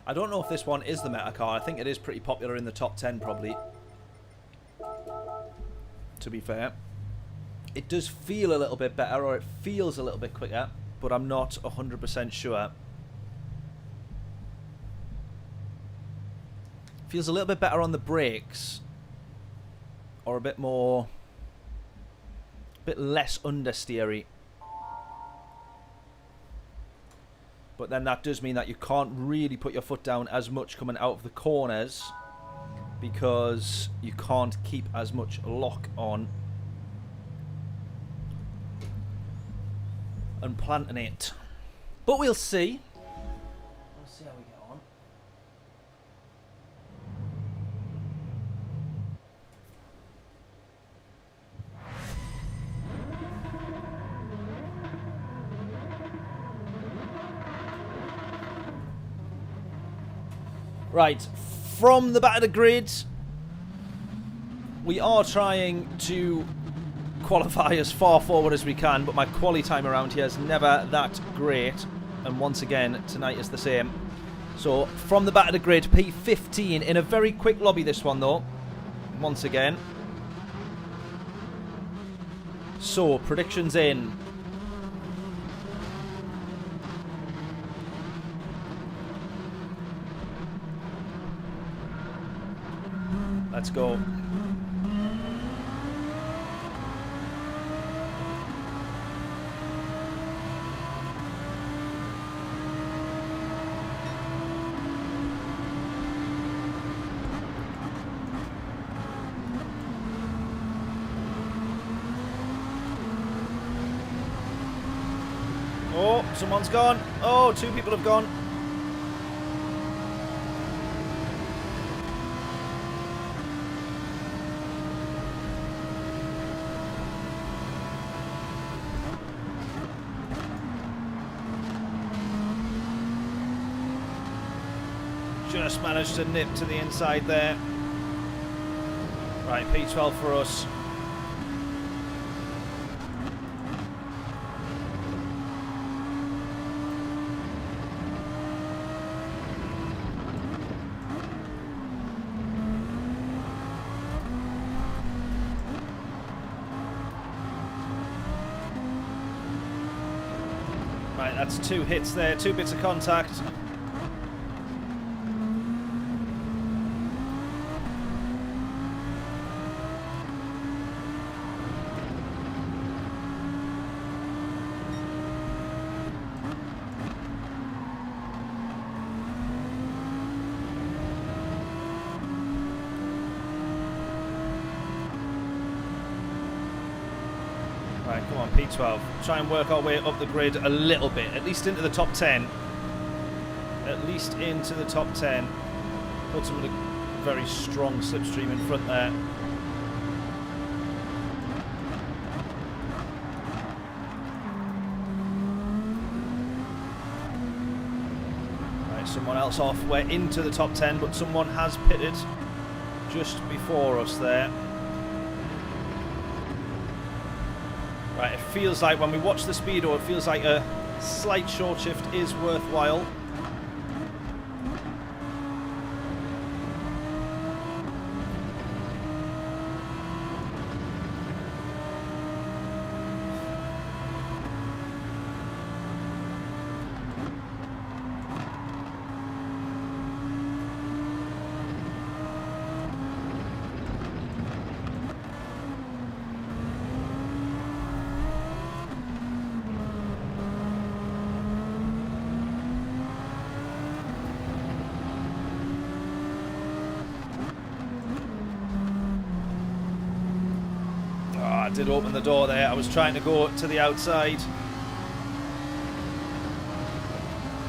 I don't know if this one is the meta car. I think it is pretty popular in the top 10 probably, to be fair. It does feel a little bit better, or it feels a little bit quicker, but I'm not 100% sure. Feels a little bit better on the brakes, or a bit more, a bit less understeery. But then that does mean that you can't really put your foot down as much coming out of the corners, because you can't keep as much lock on and planting it. But we'll see. We'll see how we get on. Right, from the back of the grid, we are trying to qualify as far forward as we can, but my quali time around here is never that great, and once again tonight is the same. So from the back of the grid, P15 in a very quick lobby, this one though, once again. So predictions in. Let's go. Oh, someone's gone. Oh, two people have gone. Just managed to nip to the inside there. Right, P12 for us. Right, that's two hits there, two bits of contact. Right, come on, P12. Try and work our way up the grid a little bit, at least into the top 10. At least into the top 10. Put some of the very strong slipstream in front there. Right, someone else off. We're into the top 10, but someone has pitted just before us there. Right, it feels like when we watch the speedo, it feels like a slight short shift is worthwhile. did open the door there. I was trying to go to the outside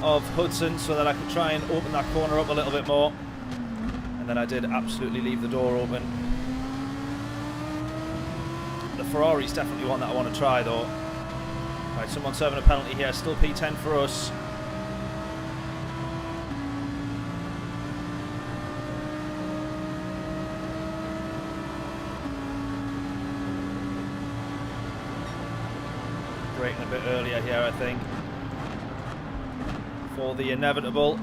of Hudson so that I could try and open that corner up a little bit more. And then I did absolutely leave the door open. The Ferrari's definitely one that I want to try though. Right, someone serving a penalty here. Still P10 for us. Braking a bit earlier here, I think, for the inevitable.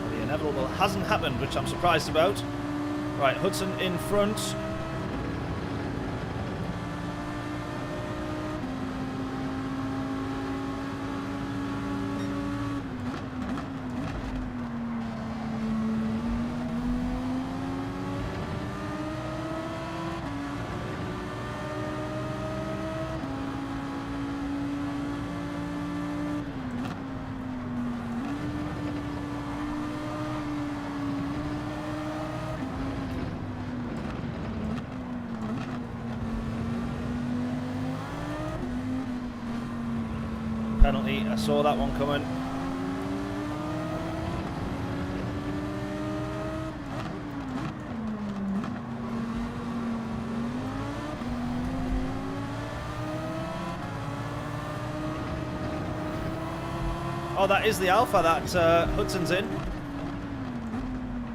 Well, the inevitable hasn't happened, which I'm surprised about. Right, Hudson in front. Penalty, I saw that one coming. Oh, that is the Alpha that Hudson's in,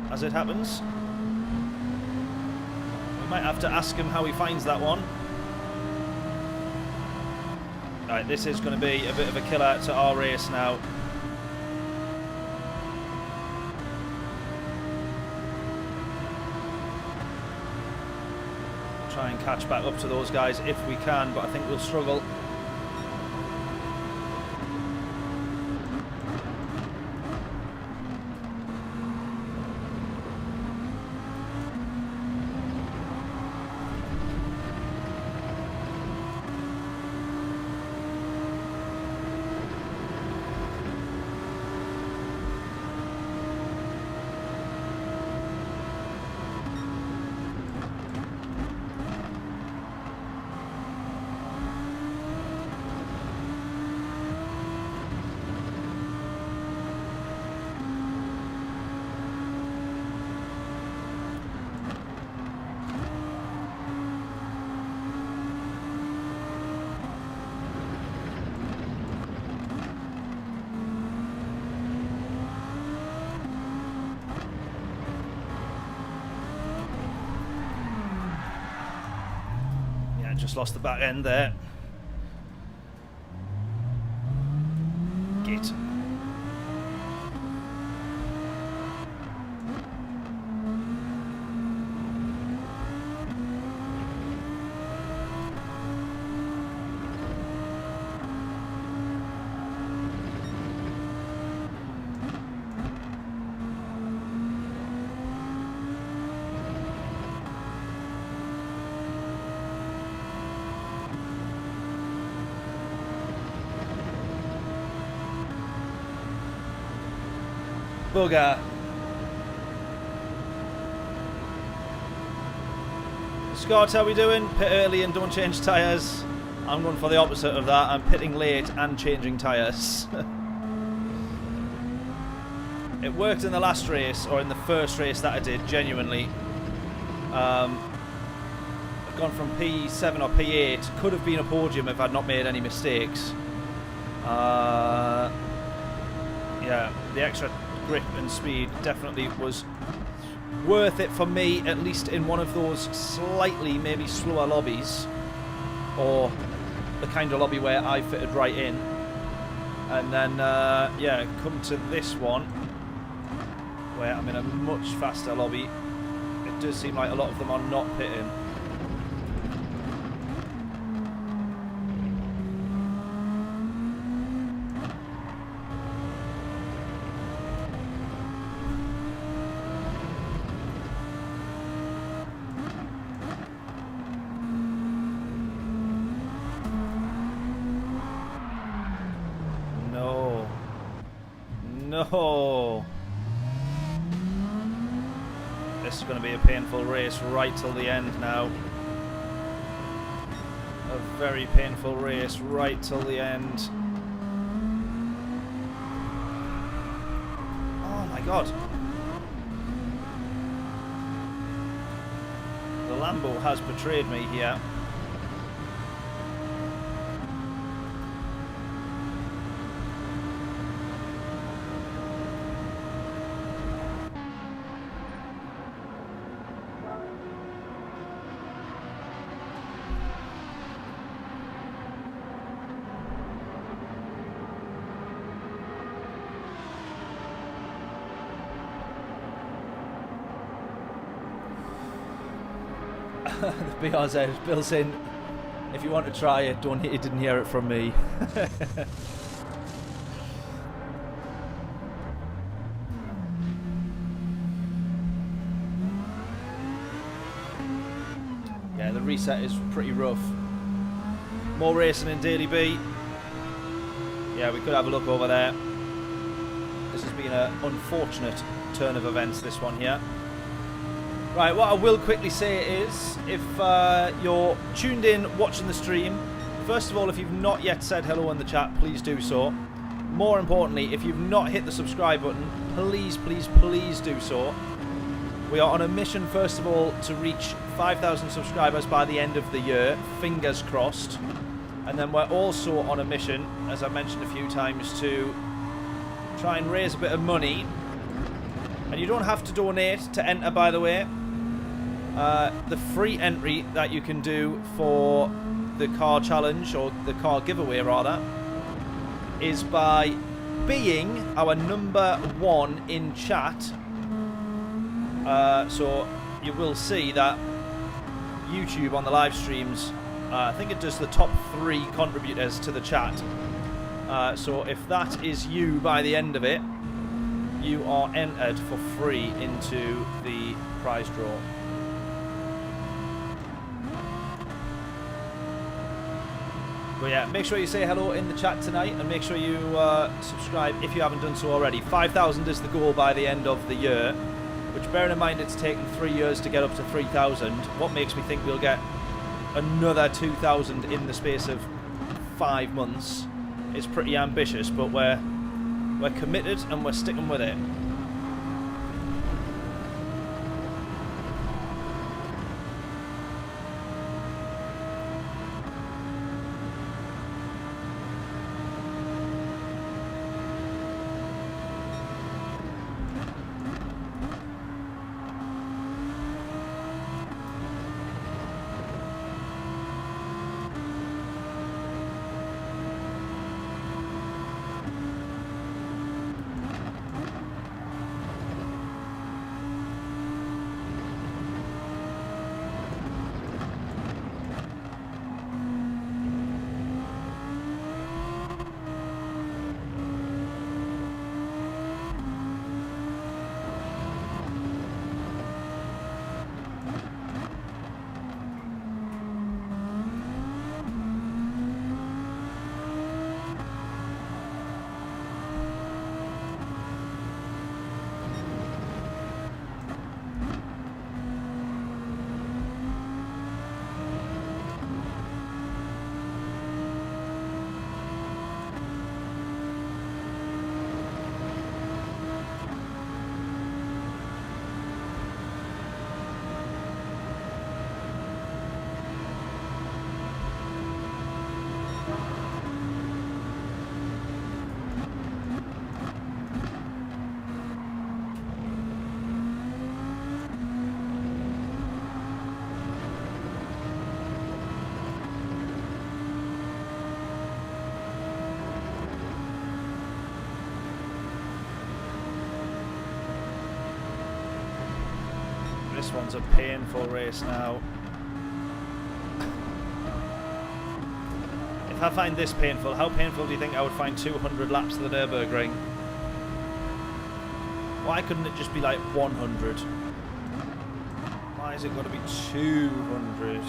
as it happens. We might have to ask him how he finds that one. Right, this is going to be a bit of a killer to our race now. Try and catch back up to those guys if we can, but I think we'll struggle. Just lost the back end there. Git. Bugger. Scott, how we doing? Pit early and don't change tyres. I'm going for the opposite of that. I'm pitting late and changing tyres. It worked in the last race, or in the first race that I did, genuinely. I've gone from P7 or P8. Could have been a podium if I'd not made any mistakes. Yeah, the extra grip and speed definitely was worth it for me, at least in one of those slightly maybe slower lobbies, or the kind of lobby where I fitted right in. And then yeah, come to this one where I'm in a much faster lobby. It does seem like a lot of them are not pitting. No. This is going to be a painful race right till the end now. A very painful race right till the end. Oh my god. The Lambo has betrayed me here. The BRZ is built in. If you want to try it, you didn't hear it from me. Yeah, the reset is pretty rough. More racing in Daily B. Yeah, we could have a look over there. This has been an unfortunate turn of events, this one here. Right, what I will quickly say is, if you're tuned in watching the stream, first of all, if you've not yet said hello in the chat, please do so. More importantly, if you've not hit the subscribe button, please, please, please do so. We are on a mission, first of all, to reach 5,000 subscribers by the end of the year, fingers crossed. And then we're also on a mission, as I mentioned a few times, to try and raise a bit of money. And you don't have to donate to enter, by the way. The free entry that you can do for the car challenge, or the car giveaway rather, is by being our #1 in chat. So you will see that YouTube on the live streams, I think it does the top 3 contributors to the chat. So if that is you by the end of it, you are entered for free into the prize draw. But yeah, make sure you say hello in the chat tonight, and make sure you subscribe if you haven't done so already. 5,000 is the goal by the end of the year, which, bearing in mind it's taken 3 years to get up to 3,000, what makes me think we'll get another 2,000 in the space of 5 months is pretty ambitious, but we're committed and we're sticking with it. This one's a painful race now. If I find this painful, how painful do you think I would find 200 laps of the Nürburgring? Why couldn't it just be like 100? Why is it got to be 200?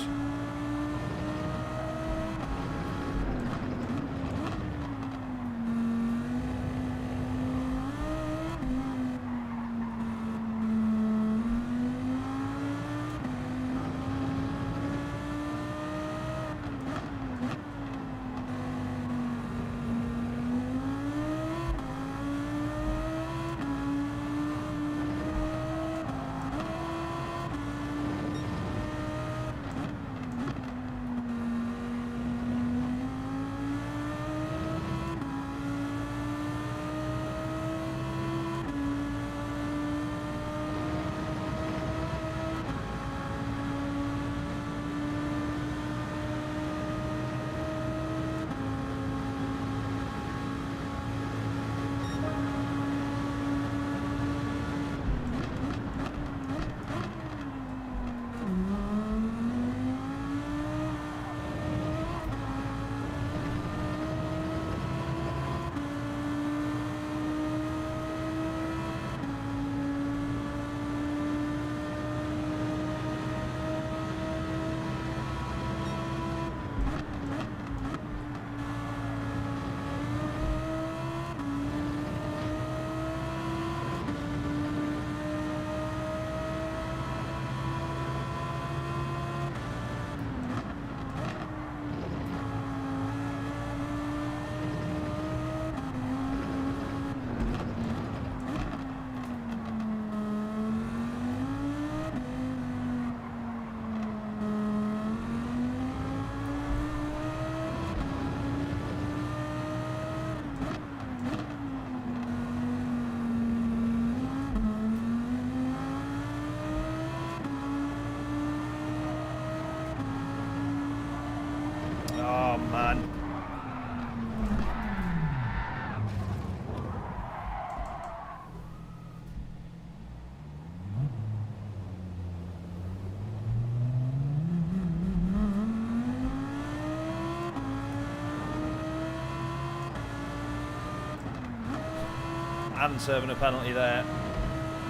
and serving a penalty there.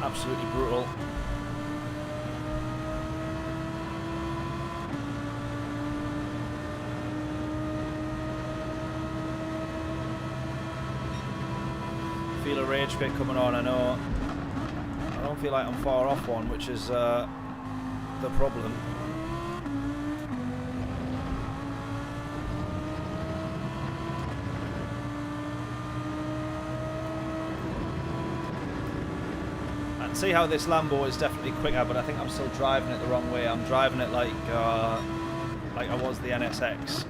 Absolutely brutal. Feel a rage quit coming on, I know. I don't feel like I'm far off one, which is the problem. And see how this Lambo is definitely quicker, but I think I'm still driving it the wrong way. I'm driving it like I was the NSX.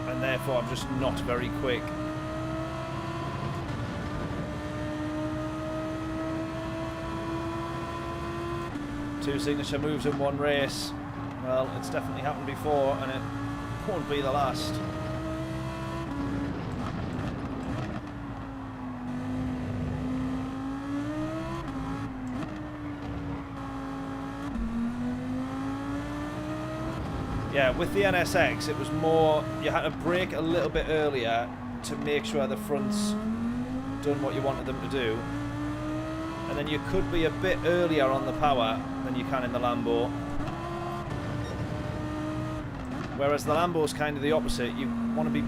And therefore I'm just not very quick. Two signature moves in one race. Well, it's definitely happened before, and it won't be the last. Yeah, with the NSX, it was more, you had to brake a little bit earlier to make sure the front's done what you wanted them to do. And then you could be a bit earlier on the power than you can in the Lambo. Whereas the Lambo's kind of the opposite. You want to be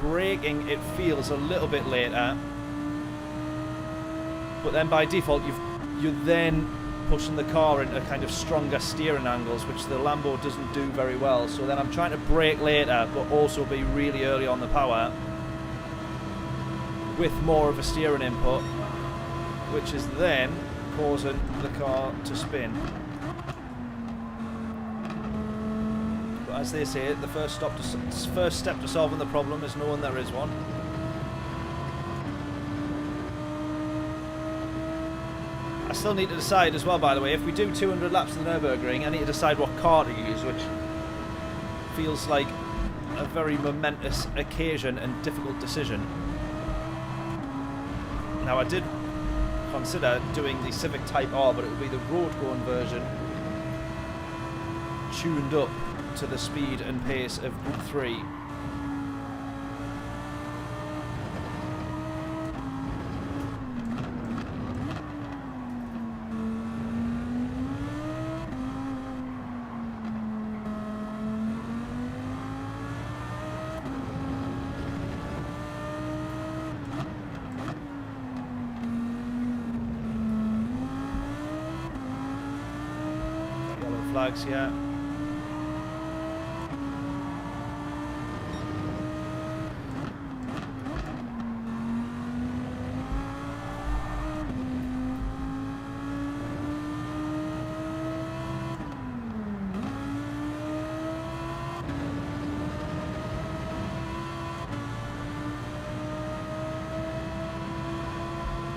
braking, it feels a little bit later. But then by default, you're then pushing the car into kind of stronger steering angles, which the Lambo doesn't do very well. So then I'm trying to brake later, but also be really early on the power with more of a steering input, which is then causing the car to spin. But as they say, the first step to solving the problem is knowing there is one. I still need to decide as well, by the way, if we do 200 laps of the Nürburgring, I need to decide what car to use, which feels like a very momentous occasion and difficult decision. Now, I did consider doing the Civic Type R, but it would be the road-going version, tuned up to the speed and pace of Group 3. Flags, yeah.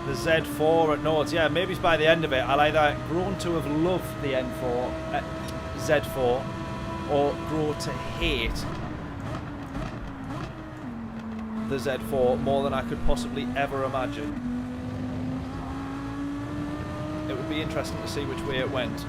The Z4 at Nords, yeah, maybe it's by the end of it I'll either grown to have loved the N4, Z4, or grow to hate the Z4 more than I could possibly ever imagine. It would be interesting to see which way it went.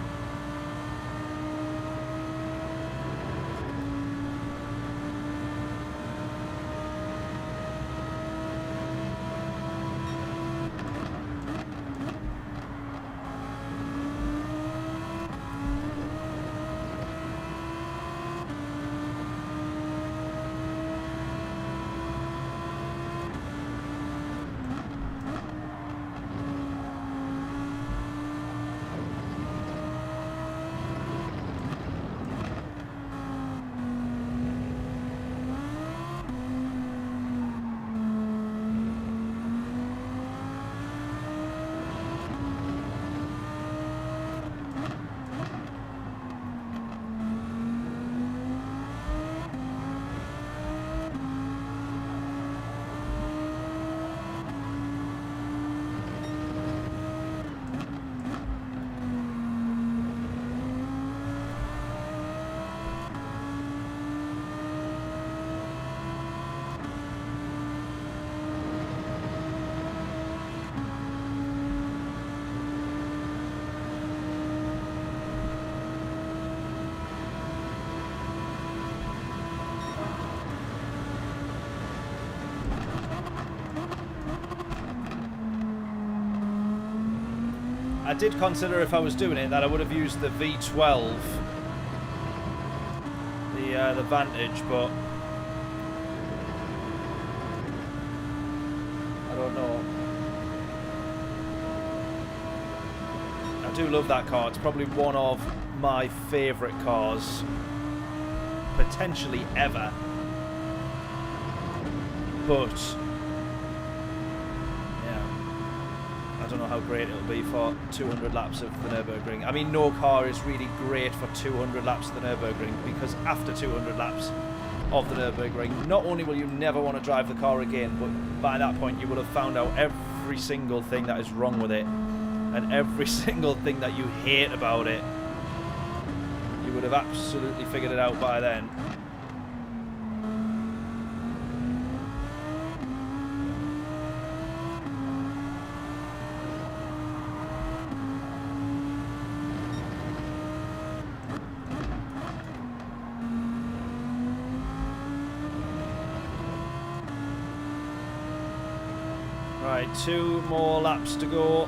I did consider if I was doing it that I would have used the V12, the Vantage, but I don't know. I do love that car. It's probably one of my favourite cars, potentially ever. But yeah, I don't know how great it'll be for 200 laps of the Nürburgring. I mean, no car is really great for 200 laps of the Nürburgring, because after 200 laps of the Nürburgring, not only will you never want to drive the car again, but by that point you will have found out every single thing that is wrong with it and every single thing that you hate about it. You would have absolutely figured it out by then. Right, 2 more laps to go.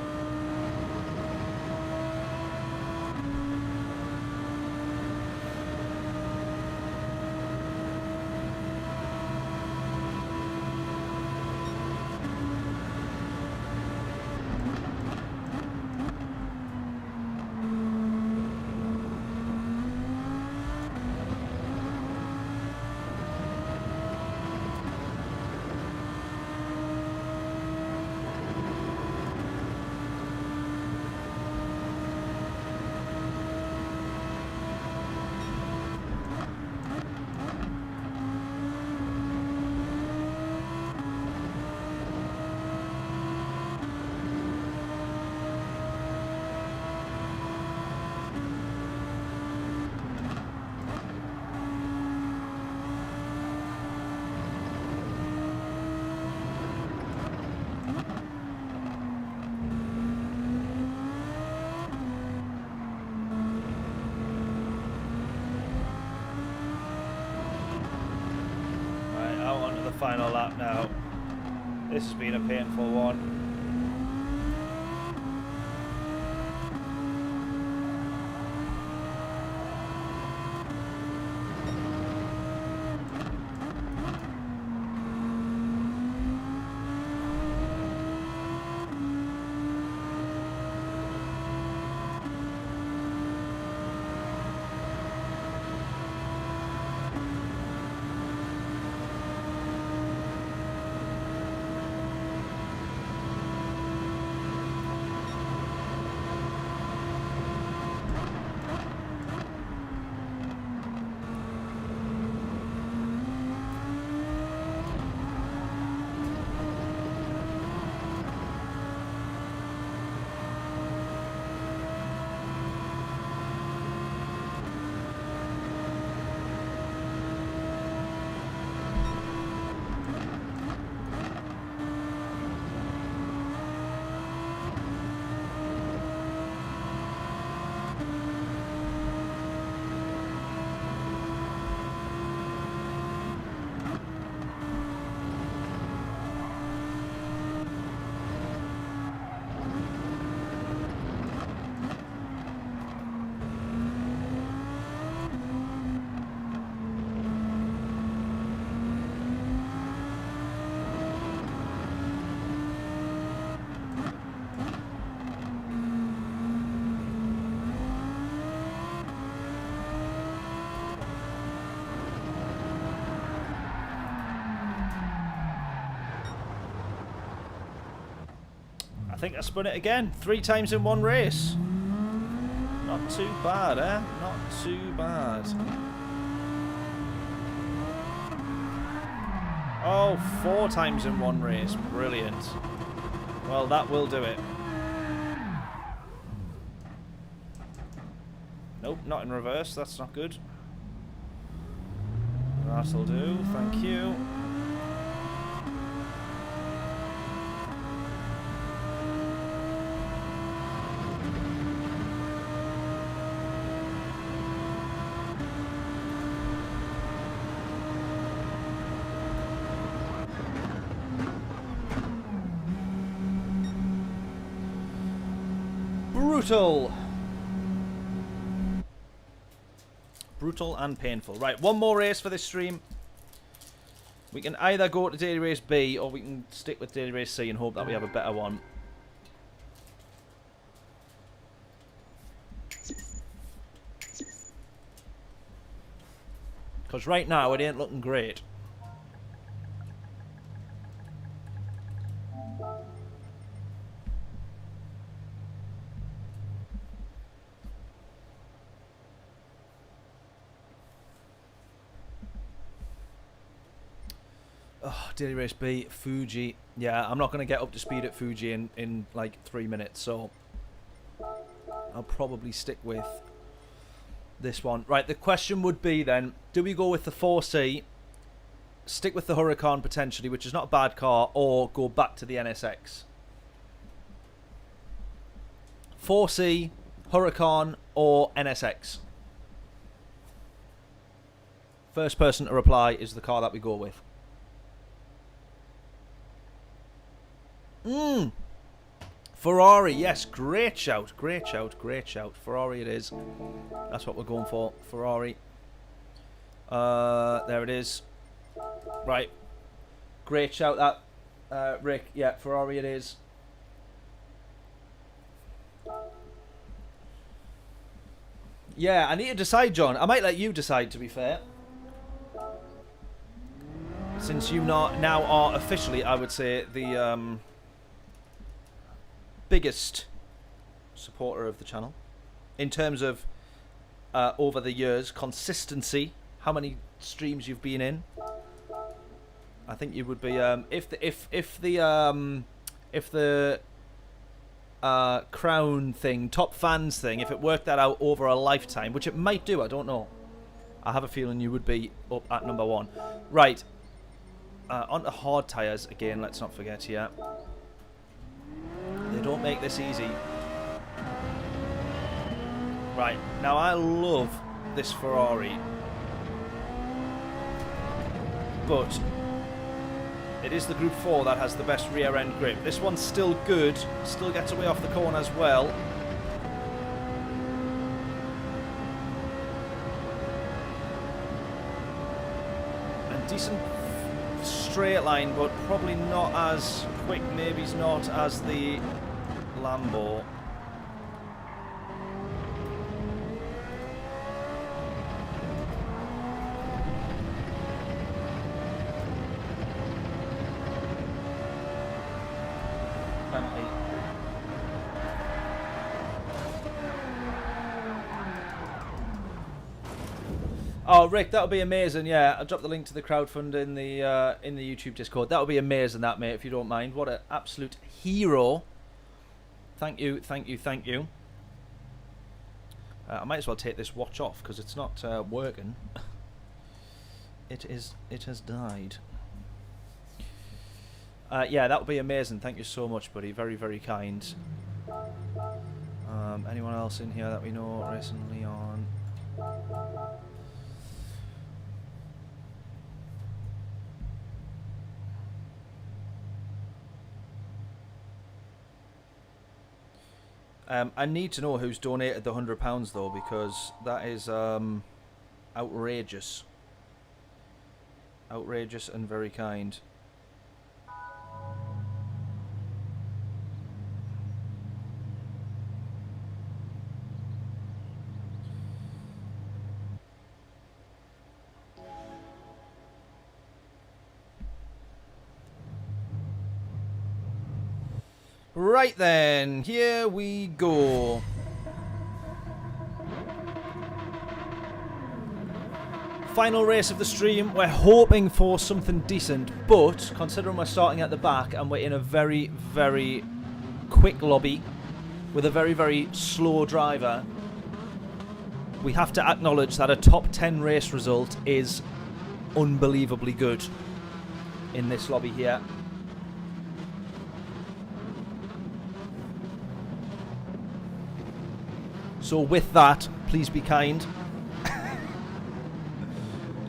Final lap now. This has been a painful one. I think I spun it again, 3 times in one race. Not too bad, eh? Not too bad. Oh, 4 times in one race. Brilliant. Well, that will do it. Nope, not in reverse. That's not good. That'll do. Thank you. Brutal. Brutal and painful. Right, one more race for this stream. We can either go to Daily Race B or we can stick with Daily Race C and hope that we have a better one. Because right now it ain't looking great. Oh, Daily Race B, Fuji. Yeah, I'm not going to get up to speed at Fuji in like 3 minutes, so I'll probably stick with this one. Right, the question would be then, do we go with the 4C, stick with the Huracan potentially, which is not a bad car, or go back to the NSX? 4C, Huracan, or NSX? First person to reply is the car that we go with. Ferrari, yes, great shout, great shout, great shout. Ferrari it is. That's what we're going for, Ferrari. There it is. Right. Great shout that, Rick. Yeah, Ferrari it is. Yeah, I need to decide, John. I might let you decide, to be fair. Since you now are officially, I would say, the biggest supporter of the channel in terms of over the years consistency, how many streams you've been in. I think you would be if the crown thing, top fans thing, if it worked that out over a lifetime, which it might do, I don't know, I have a feeling you would be up at number 1. Right, onto hard tyres again, let's not forget here. They don't make this easy. Right, now I love this Ferrari, but it is the Group 4 that has the best rear end grip. This one's still good, still gets away off the corner as well. And decent straight line, but probably not as quick, maybe not as the Lambo. Oh, Rick, that would be amazing. Yeah, I'll drop the link to the crowdfund in the YouTube Discord. That would be amazing, that, mate, if you don't mind. What an absolute hero. Thank you, thank you, thank you. I might as well take this watch off because it's not working. It has died. Yeah, that would be amazing. Thank you so much, buddy. Very, very kind. Anyone else in here that we know recently on? I need to know who's donated the £100 though, because that is outrageous. Outrageous and very kind. Right then, here we go. Final race of the stream. We're hoping for something decent, but considering we're starting at the back and we're in a very, very quick lobby with a very, very slow driver, we have to acknowledge that a top 10 race result is unbelievably good in this lobby here. So with that, please be kind.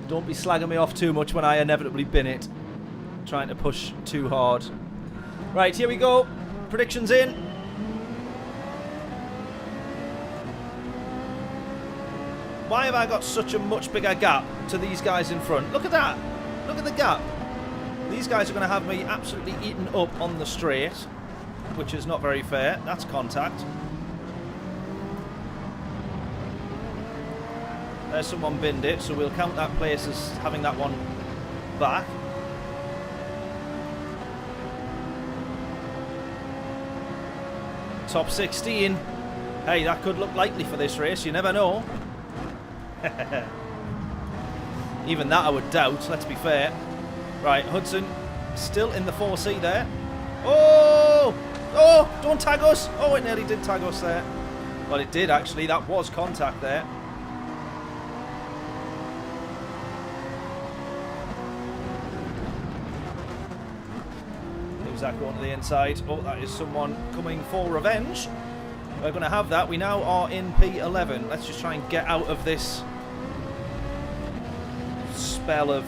Don't be slagging me off too much when I inevitably bin it. Trying to push too hard. Right, here we go. Predictions in. Why have I got such a much bigger gap to these guys in front? Look at that. Look at the gap. These guys are going to have me absolutely eaten up on the straight, which is not very fair. That's contact. There's someone binned it, so we'll count that place as having that one back. Top 16. Hey, that could look likely for this race. You never know. Even that I would doubt, let's be fair. Right, Hudson still in the 4C there. Oh! Oh, don't tag us. Oh, it nearly did tag us there. Well, it did actually. That was contact there. Who's that going to the inside? Oh, that is someone coming for revenge. We're going to have that. We now are in P11. Let's just try and get out of this spell of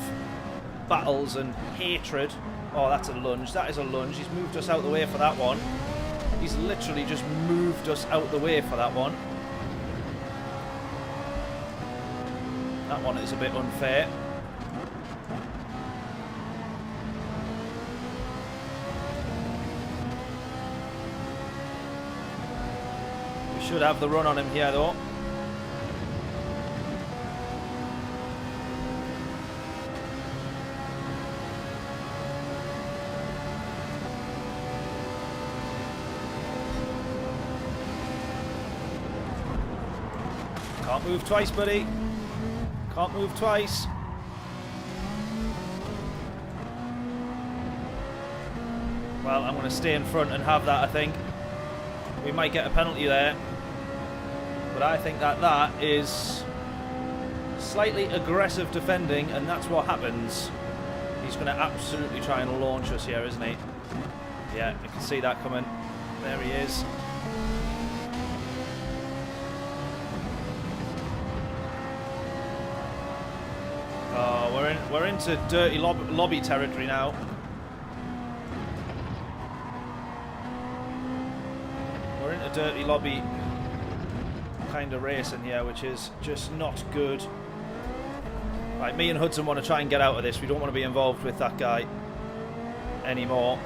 battles and hatred. Oh, that's a lunge. That is a lunge. He's moved us out the way for that one. He's literally just moved us out the way for that one. That one is a bit unfair. We should have the run on him here, though. Can't move twice, buddy. Can't move twice. Well, I'm going to stay in front and have that, I think. We might get a penalty there. But I think that that is slightly aggressive defending, and that's what happens. He's going to absolutely try and launch us here, isn't he? Yeah, you can see that coming. There he is. Oh, we're into dirty lobby territory now. We're into dirty lobby kind of racing here, which is just not good. Right, me and Hudson want to try and get out of this. We don't want to be involved with that guy anymore.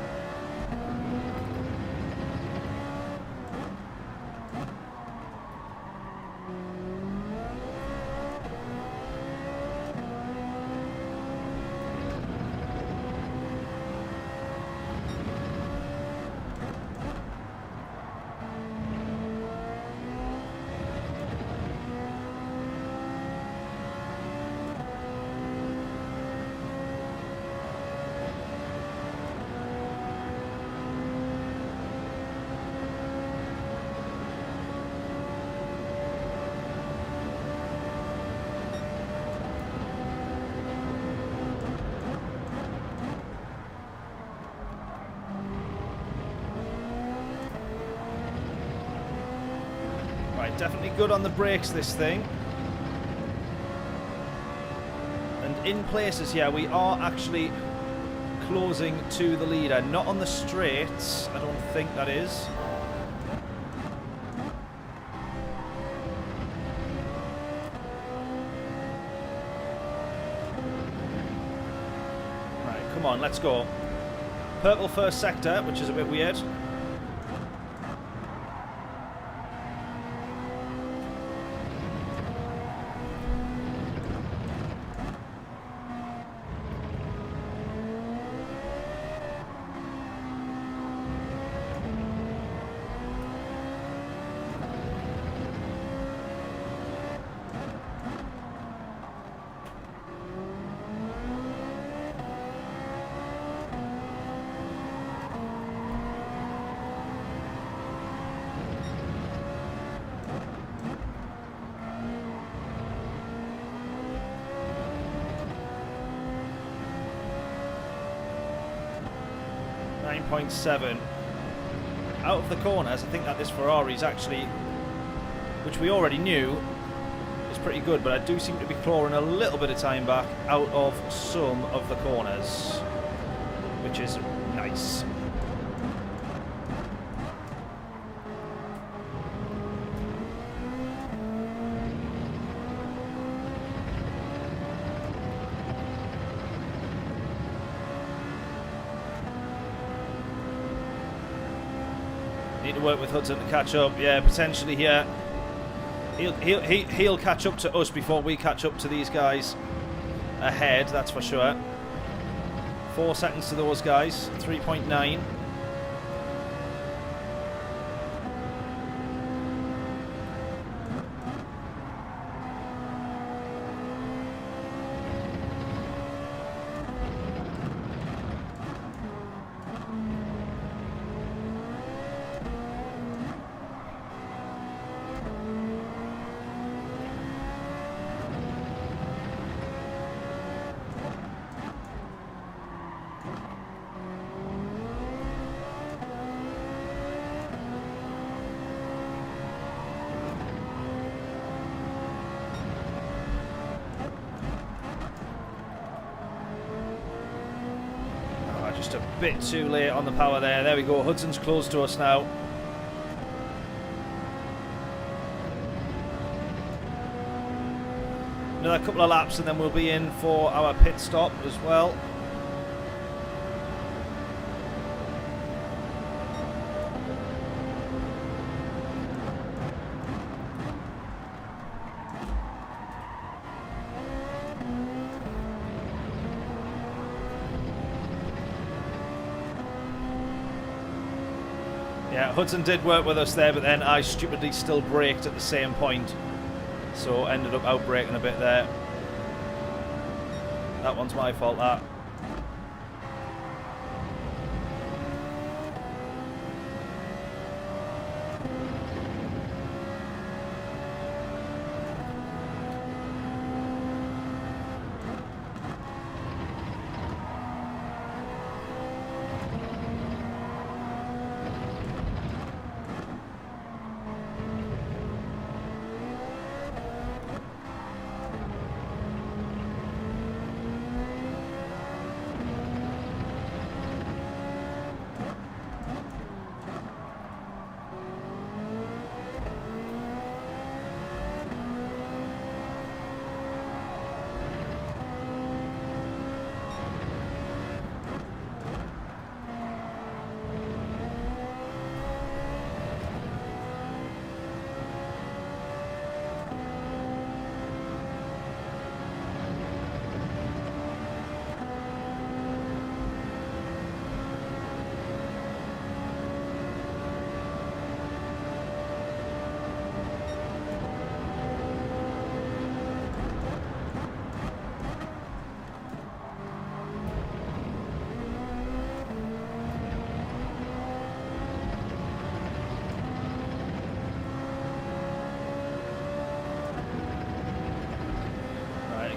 Definitely good on the brakes, this thing. And in places here, we are actually closing to the leader. Not on the straights, I don't think that is. Right, come on, let's go. Purple first sector, which is a bit weird. .7 out of the corners. I think that this Ferrari's actually, which we already knew, is pretty good, but I do seem to be clawing a little bit of time back out of some of the corners, which is nice. Need to work with Hudson to catch up. Yeah, potentially here. He'll catch up to us before we catch up to these guys ahead, that's for sure. 4 seconds to those guys. 3.9. Just a bit too late on the power there. There we go. Hudson's close to us now. Another couple of laps and then we'll be in for our pit stop as well. Yeah, Hudson did work with us there, but then I stupidly still braked at the same point. So ended up outbraking a bit there. That one's my fault, that.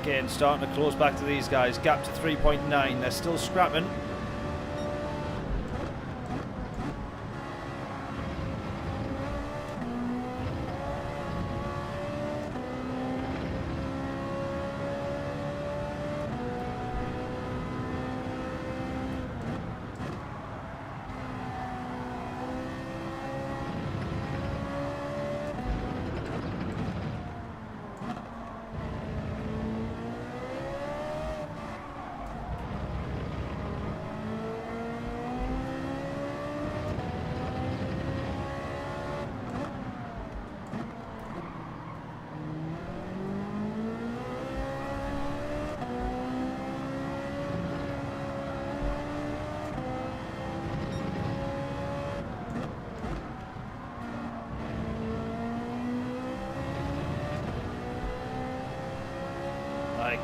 Again, starting to close back to these guys. Gap to 3.9. They're still scrapping.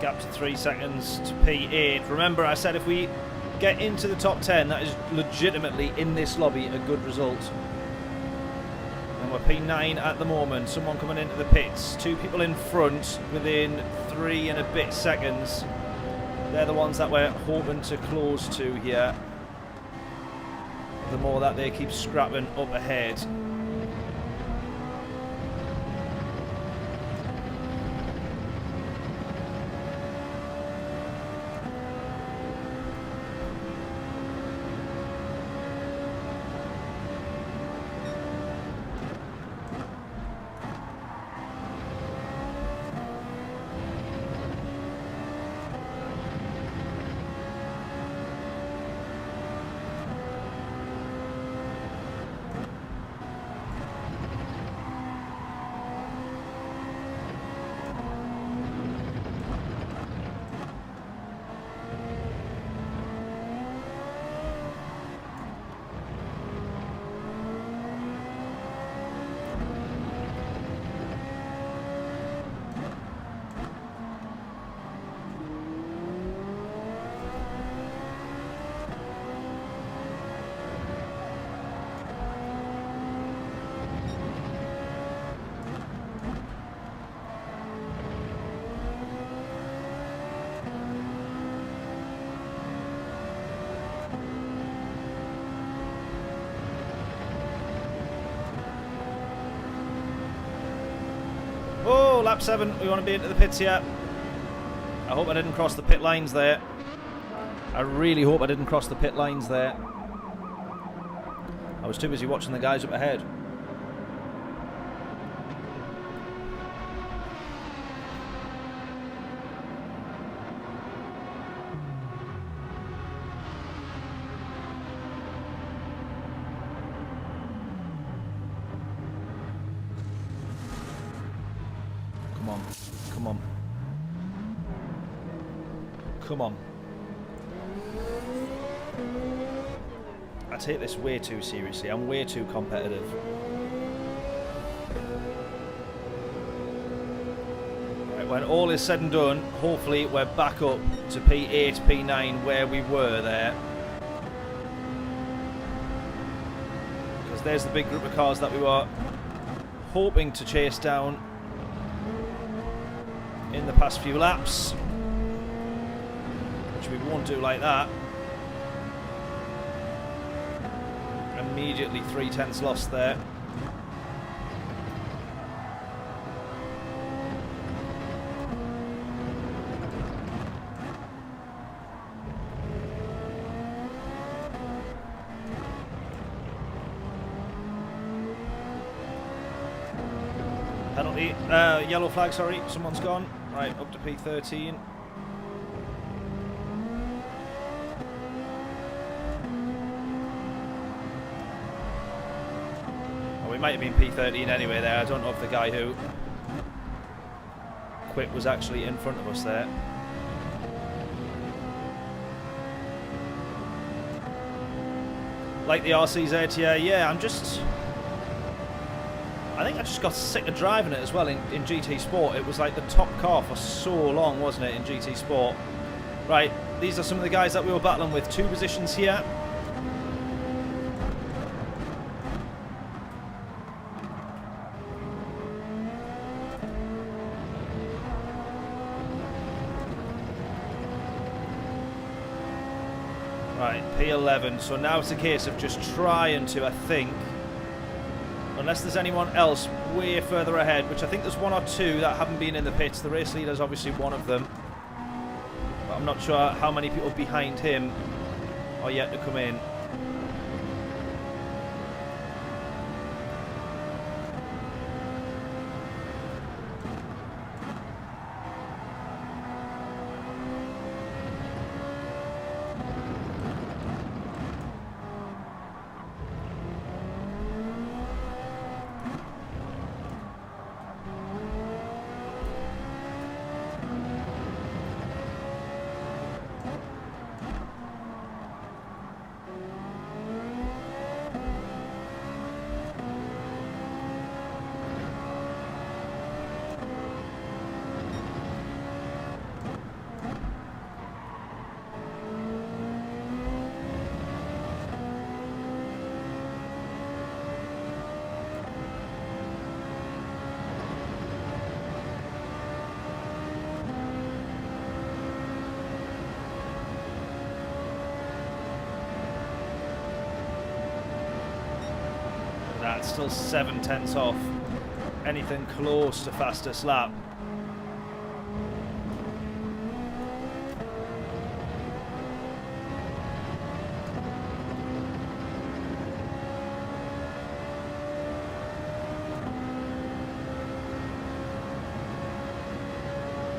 Gap to 3 seconds to P8. Remember, I said if we get into the top 10, that is legitimately in this lobby a good result. And we're P9 at the moment. Someone coming into the pits. 2 people in front within 3 and a bit seconds. They're the ones that we're hoping to close to here. The more that they keep scrapping up ahead. go, lap 7. We want to be into the pits here. I hope I didn't cross the pit lines there. I really hope I didn't cross the pit lines there. I was too busy watching the guys up ahead. Come on. Come on. Come on. I take this way too seriously. I'm way too competitive. Right, when all is said and done, hopefully we're back up to P8, P9 where we were there. Because there's the big group of cars that we were hoping to chase down in the past few laps. Which we won't do like that. Immediately 3/10 lost there. Penalty, yellow flag, sorry, someone's gone. Right, up to P13. We might have been P13 anyway there. I don't know if the guy who quit was actually in front of us there. Like the RCZ here, yeah, I think I just got sick of driving it as well in GT Sport. It was like the top car for so long, wasn't it, in GT Sport? Right, these are some of the guys that we were battling with. 2 positions here. Right, P11. So now it's a case of just trying to, I think, unless there's anyone else way further ahead, which I think there's 1 or 2 that haven't been in the pits. The race leader's obviously one of them. But I'm not sure how many people behind him are yet to come in. That's still 7/10 off anything close to fastest lap.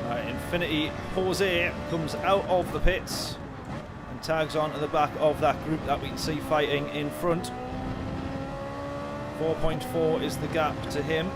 Right, Infinity Jose comes out of the pits and tags on to the back of that group that we can see fighting in front. 4.4 is the gap to him.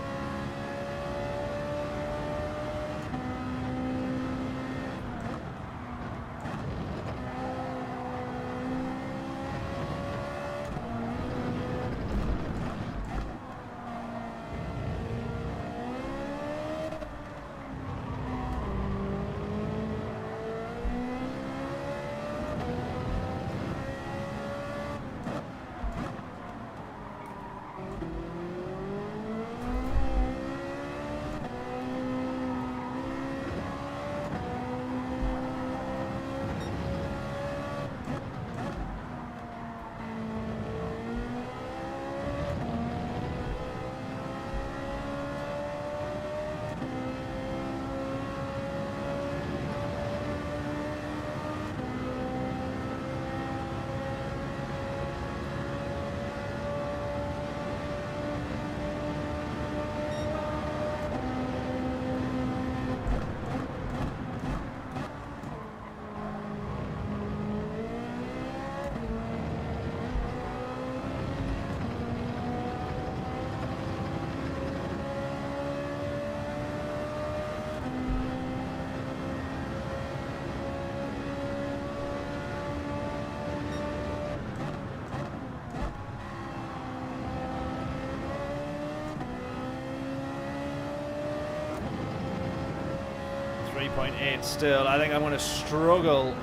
3.8 still. I think I'm going to struggle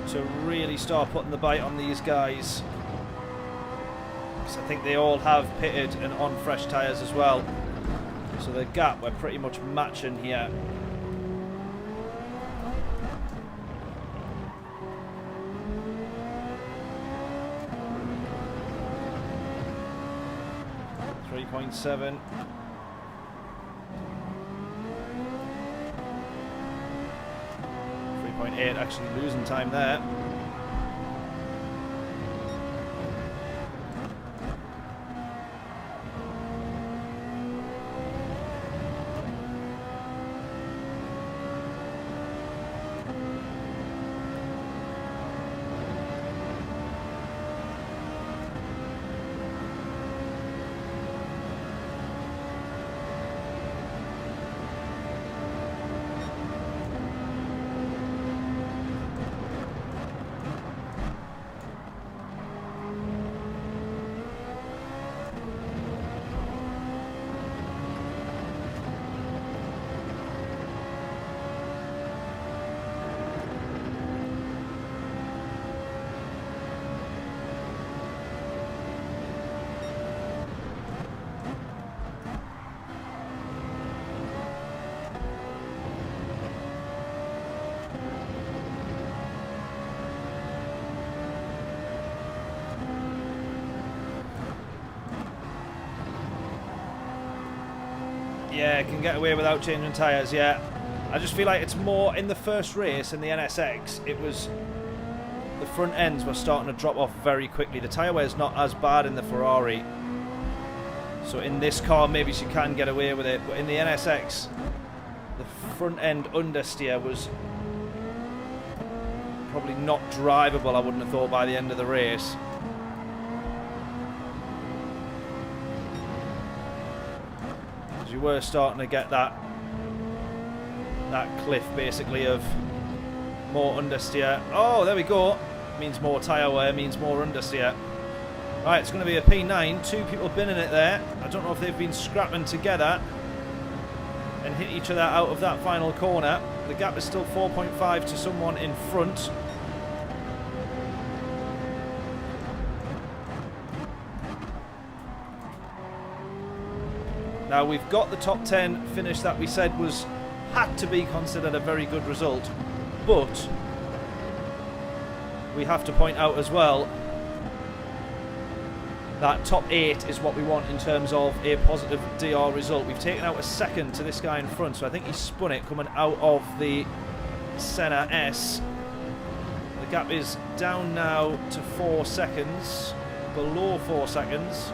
to really start putting the bite on these guys, because I think they all have pitted and on fresh tyres as well. So the gap we're pretty much matching here. .7. 3.8, actually losing time there. Yeah, can get away without changing tyres, yeah. I just feel like it's more in the first race in the NSX, it was the front ends were starting to drop off very quickly. The tyre wear is not as bad in the Ferrari. So in this car, maybe she can get away with it. But in the NSX, the front end understeer was probably not drivable, I wouldn't have thought, by the end of the race. You were starting to get that cliff basically of more understeer. Oh, there we go. Means more tyre wear, means more understeer. Right, it's going to be a P9. Two people binning it there. I don't know if they've been scrapping together and hit each other out of that final corner. The gap is still 4.5 to someone in front. Now we've got the top 10 finish that we said had to be considered a very good result, but we have to point out as well that top 8 is what we want in terms of a positive DR result. We've taken out a second to this guy in front, so I think he spun it coming out of the Senna S. The gap is down now to 4 seconds, below 4 seconds.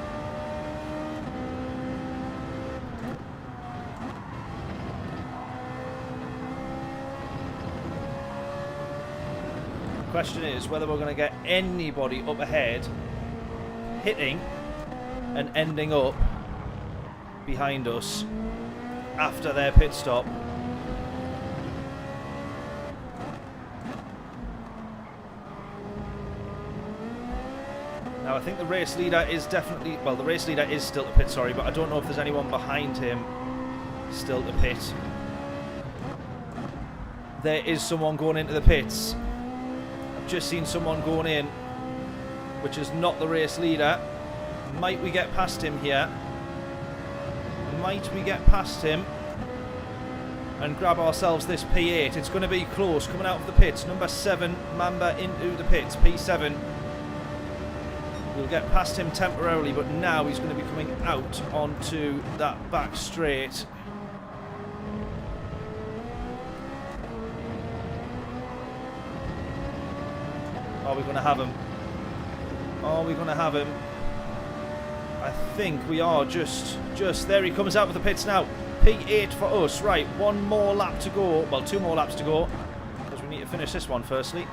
Question is whether we're going to get anybody up ahead hitting and ending up behind us after their pit stop. Now I think the race leader is definitely, well, the race leader is still to pit, sorry, but I don't know if there's anyone behind him still to pit. There is someone going into the pits. Just seen someone going in, which is not the race leader. Might we get past him here? Might we get past him and grab ourselves this P8? It's going to be close. Coming out of the pits, number 7, Mamba into the pits, P7. We'll get past him temporarily, but now he's going to be coming out onto that back straight. Are we going to have him? Are we going to have him? I think we are just there. He comes out of the pits now. P8 for us. Right, one more lap to go. Well, 2 more laps to go, because we need to finish this one firstly.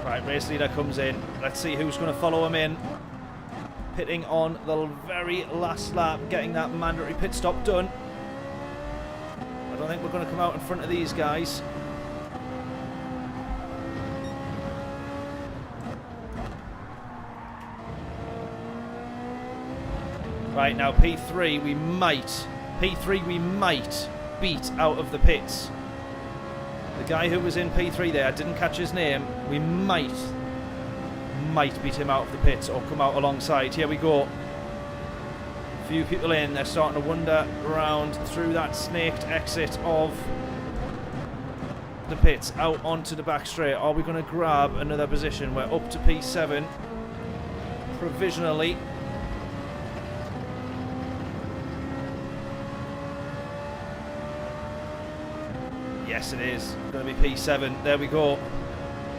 Right, race leader comes in. Let's see who's going to follow him in. Pitting on the very last lap, getting that mandatory pit stop done. I don't think we're going to come out in front of these guys. Right, now P3 we might beat out of the pits. The guy who was in P3 there, I didn't catch his name. We might beat him out of the pits or come out alongside. Here we go. A few people in. They're starting to wander around through that snaked exit of the pits out onto the back straight. Are we going to grab another position? We're up to P7 provisionally. Yes, it is. Going to be P7. There we go.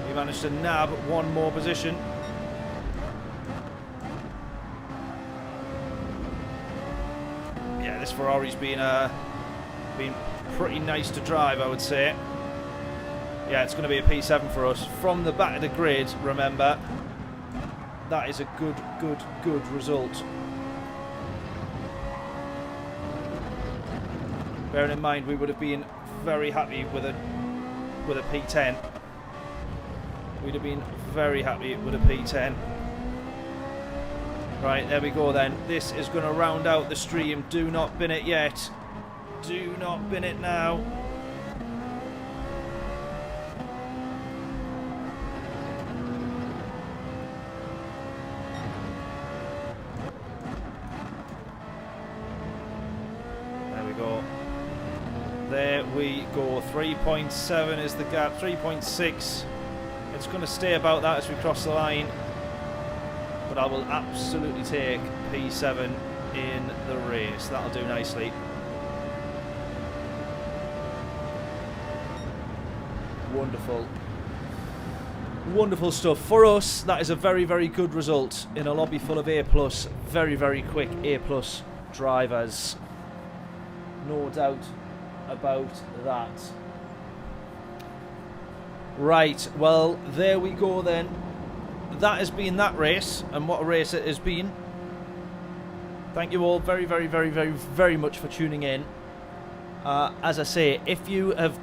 We managed to nab one more position. Yeah, this Ferrari's been pretty nice to drive, I would say. Yeah, it's going to be a P7 for us. From the back of the grid, remember, that is a good result. Bearing in mind, we would have been very happy with a P10. We'd have been very happy with a P10. Right, there we go then. This is going to round out the stream. Do not bin it yet. Do not bin it now. There we go. There we go. 3.7 is the gap. 3.6. It's going to stay about that as we cross the line. But I will absolutely take P7 in the race. That'll do nicely. Wonderful. Wonderful stuff. For us, that is a very good result in a lobby full of A+, very quick A+ drivers. No doubt about that. Right, well, there we go then. That has been that race, and what a race it has been. Thank you all very much for tuning in. As I say, if you have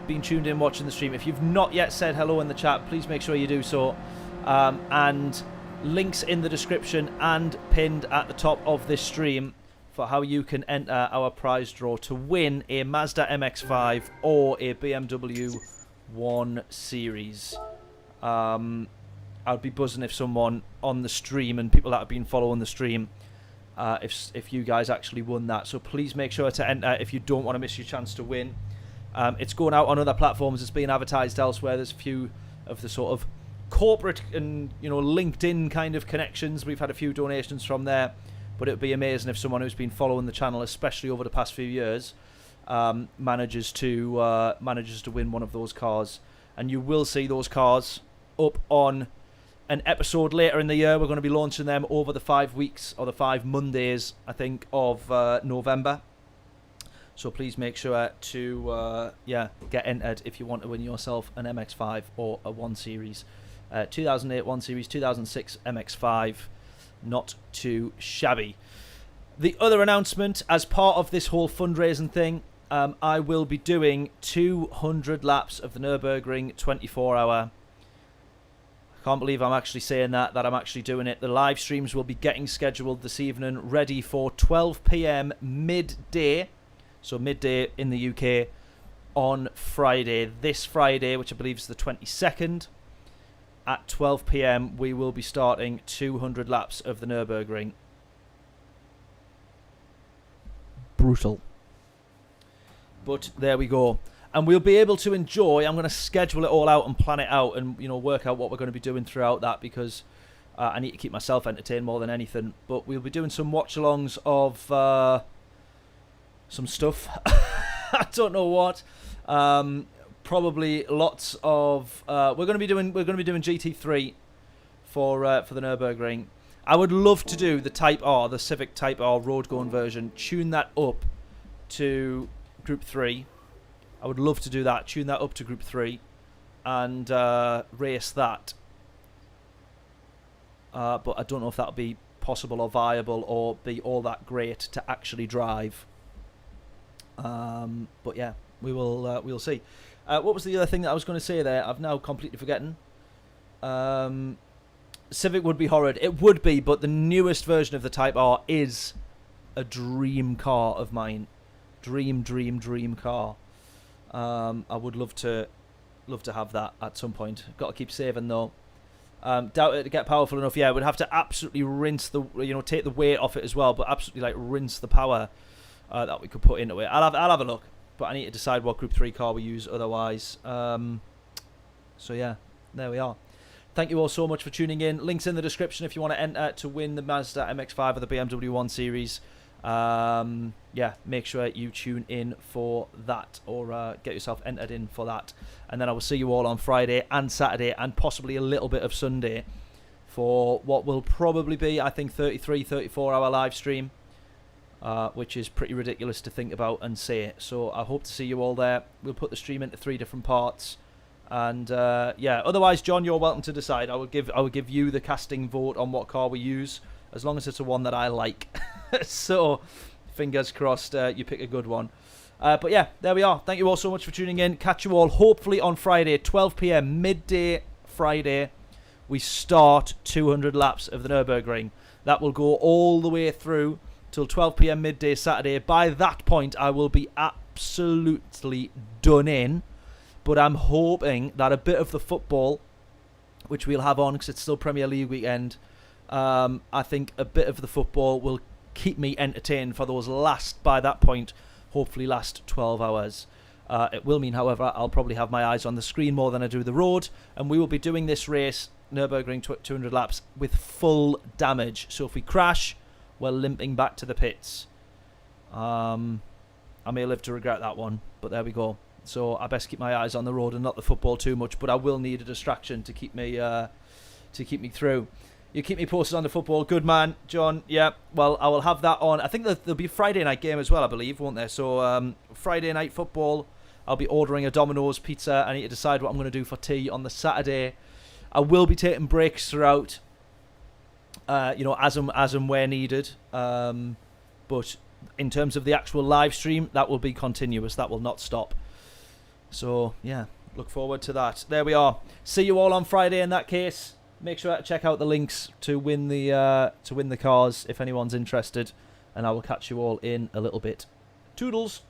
been tuned in watching the stream, if you've not yet said hello in the chat, please make sure you do so. And links in the description and pinned at the top of this stream for how you can enter our prize draw to win a Mazda MX5 or a BMW 1 Series. I'd be buzzing if someone on the stream and people that have been following the stream, if you guys actually won that. So please make sure to enter if you don't want to miss your chance to win. It's going out on other platforms. It's being advertised elsewhere. There's a few of the sort of corporate and LinkedIn kind of connections. We've had a few donations from there, but it would be amazing if someone who's been following the channel, especially over the past few years, manages to win one of those cars. And you will see those cars up on an episode later in the year. We're going to be launching them over the 5 weeks, or the 5 Mondays, I think, of November. So please make sure to get entered if you want to win yourself an MX5 or a 1 Series. 2008 1 Series, 2006 MX5. Not too shabby. The other announcement, as part of this whole fundraising thing, I will be doing 200 laps of the Nürburgring 24-hour. I can't believe I'm actually saying that I'm actually doing it. The live streams will be getting scheduled this evening, ready for 12 PM midday. So midday in the UK on Friday. This Friday, which I believe is the 22nd, at 12 PM, we will be starting 200 laps of the Nürburgring. Brutal. But there we go. And we'll be able to enjoy, I'm going to schedule it all out and plan it out and, work out what we're going to be doing throughout that, because I need to keep myself entertained more than anything. But we'll be doing some watch-alongs of some stuff. I don't know what. Probably lots of. We're going to be doing GT3 for the Nürburgring. I would love to do the Type R, the Civic Type R road-going version. Tune that up to Group 3. I would love to do that. Tune that up to Group 3. and race that. But I don't know if that'll be possible or viable or be all that great to actually drive. But yeah, we'll see. What was the other thing that I was going to say there? I've now completely forgotten. Civic would be horrid. It would be, but the newest version of the Type R is a dream car of mine. Dream car. I would love to have that at some point. Got to keep saving though. Doubt it to get powerful enough. Yeah, we'd have to absolutely rinse the, take the weight off it as well, but absolutely like rinse the power that we could put into it. I'll have a look, but I need to decide what Group 3 car we use otherwise. So yeah, there we are. Thank you all so much for tuning in. Links in the description if you want to enter to win the Mazda MX5 or the BMW 1 Series. Yeah, make sure you tune in for that, or get yourself entered in for that. And then I will see you all on Friday and Saturday and possibly a little bit of Sunday for what will probably be, I think, 34 hour live stream, which is pretty ridiculous to think about and say. So I hope to see you all there. We'll put the stream into 3 different parts. And yeah, otherwise, John, you're welcome to decide. I will give you the casting vote on what car we use, as long as it's a one that I like. So fingers crossed you pick a good one. But yeah, there we are. Thank you all so much for tuning in. Catch you all hopefully on Friday, 12 p.m. midday Friday. We start 200 laps of the Nürburgring. That will go all the way through till 12 p.m. midday Saturday. By that point, I will be absolutely done in. But I'm hoping that a bit of the football, which we'll have on because it's still Premier League weekend, I think a bit of the football will keep me entertained for those by that point, hopefully last 12 hours. It will mean, however, I'll probably have my eyes on the screen more than I do the road, and we will be doing this race, Nürburgring 200 laps, with full damage. So if we crash, we're limping back to the pits. I may live to regret that one, but there we go. So I best keep my eyes on the road and not the football too much, but I will need a distraction to keep me through. You keep me posted on the football. Good man, John. Yeah, well, I will have that on. I think there'll be a Friday night game as well, I believe, won't there? So Friday night football, I'll be ordering a Domino's pizza. I need to decide what I'm going to do for tea on the Saturday. I will be taking breaks throughout, as and where needed. But in terms of the actual live stream, that will be continuous. That will not stop. So, yeah, look forward to that. There we are. See you all on Friday in that case. Make sure to check out the links to win the cars if anyone's interested. And I will catch you all in a little bit. Toodles.